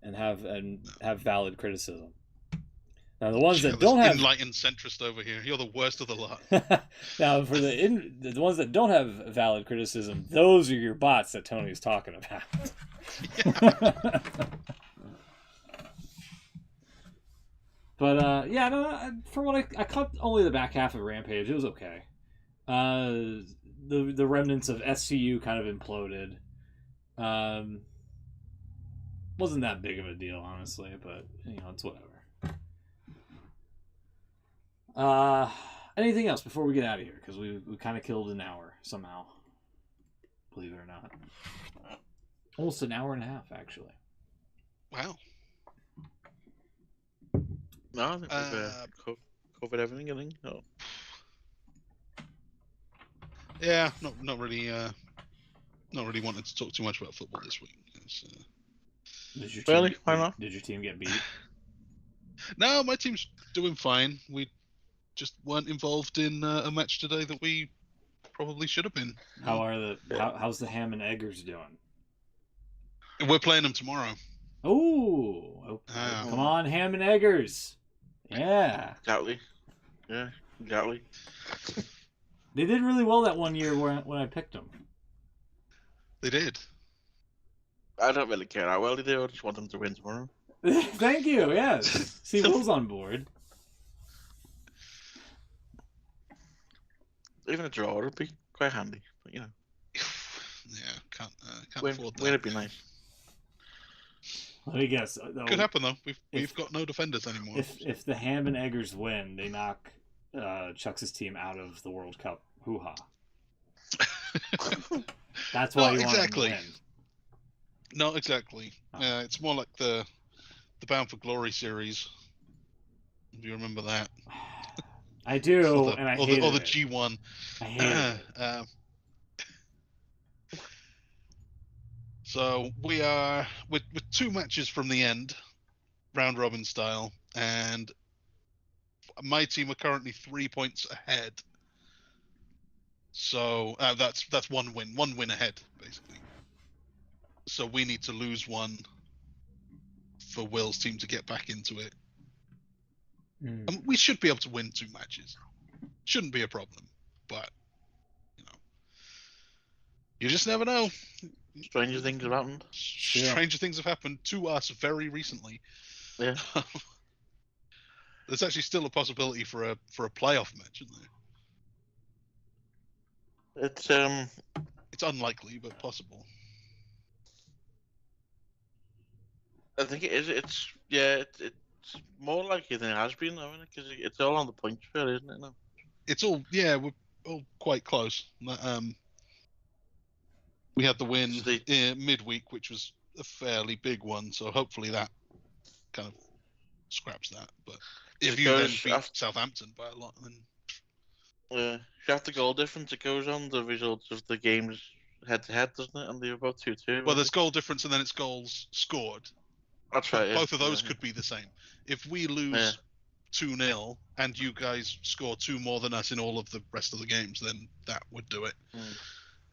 A: and have valid criticism. Now the ones that don't have
B: enlightened centrist over here, you're the worst of the lot.
A: Now for the ones that don't have valid criticism, those are your bots that Tony's talking about. But from what I caught only the back half of Rampage, it was okay. The remnants of SCU kind of imploded. Wasn't that big of a deal, honestly, but it's whatever. Anything else before we get out of here? Because we kind of killed an hour somehow. Believe it or not. Almost an hour and a half, actually.
B: Wow.
C: No, I think we've covered everything, I think. No.
B: Yeah, not really wanted to talk too much about football this week.
C: Why not?
A: Did your team get beat?
B: No, my team's doing fine. We just weren't involved in a match today that we probably should have been.
A: How's the Ham and Eggers doing?
B: We're playing them tomorrow.
A: Oh, come on, Ham and Eggers. Yeah.
C: Exactly. Yeah, exactly.
A: They did really well that one year when I picked them.
B: They did.
C: I don't really care how well they do. I just want them to win tomorrow.
A: Thank you. Yes. See, Will's on board.
C: Even a draw would be quite handy, but
B: Yeah, can't
C: win,
B: afford that.
C: Would be nice.
A: Let me guess.
B: Could happen though. We've got no defenders anymore.
A: If the Ham and Eggers win, they knock Chuck's team out of the World Cup hoo-ha. That's why you want them to win.
B: Not exactly. It's more like the Bound for Glory series. Do you remember that?
A: I do, and I hate it.
B: Or the G1.
A: I hate it.
B: So we're 2 matches from the end, round robin style, and my team are currently 3 points ahead. So that's one win ahead, basically. So we need to lose one for Will's team to get back into it. And we should be able to win 2 matches. Shouldn't be a problem, but you just never know.
C: Stranger things have happened.
B: Stranger things have happened to us very recently.
C: Yeah.
B: There's actually still a possibility for a playoff match, isn't there? It's unlikely, but possible.
C: I think it is. It's more likely than it has been, though, isn't it? Because it's all on the points spread, isn't it? No.
B: It's all we're all quite close. We had the win midweek, which was a fairly big one, so hopefully that kind of scraps that. But if you then beat Southampton by a lot, then
C: if after goal difference, it goes on the results of the games head to head, doesn't it? And they were both 2-2.
B: Well, there's goal difference, and then it's goals scored.
C: That's right.
B: Both of those could be the same. If we lose 2-0 and you guys score 2 more than us in all of the rest of the games, then that would do it.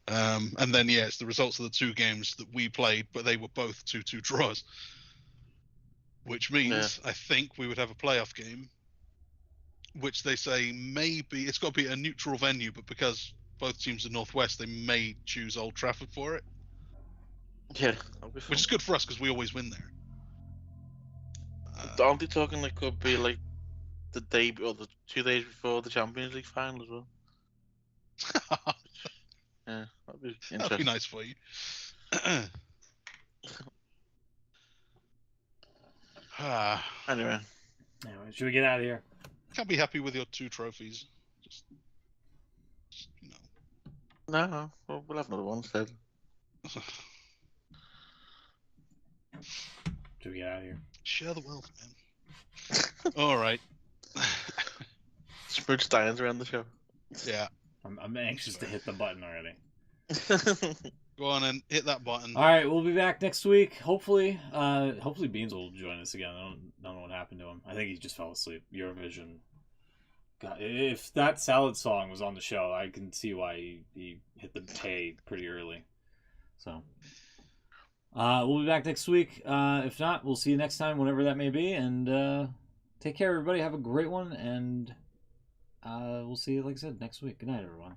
B: And then it's the results of the 2 games that we played, but they were both 2-2 draws, which means I think we would have a playoff game, which they say maybe it's got to be a neutral venue, but because both teams are Northwest, they may choose Old Trafford for it.
C: Yeah,
B: which is good for us because we always win there.
C: Aren't they talking it could be like the day or the 2 days before the Champions League final as well? Yeah, that'd be interesting.
B: That'd be nice for you.
C: Anyway,
A: should we get out of here?
B: Can't be happy with your 2 trophies. Just
C: No, we'll have another one instead.
A: Should we get out of here?
B: Share the wealth, man. All right.
C: Smooch Diane's around the show.
B: Yeah.
A: I'm anxious to hit the button already.
B: Go on and hit that button.
A: All right, we'll be back next week. Hopefully, hopefully Beans will join us again. I don't know what happened to him. I think he just fell asleep. Eurovision. God, if that salad song was on the show, I can see why he hit the pay pretty early. So, we'll be back next week. If not, we'll see you next time, whenever that may be. And take care, everybody. Have a great one, and we'll see you, like I said, next week. Good night, everyone.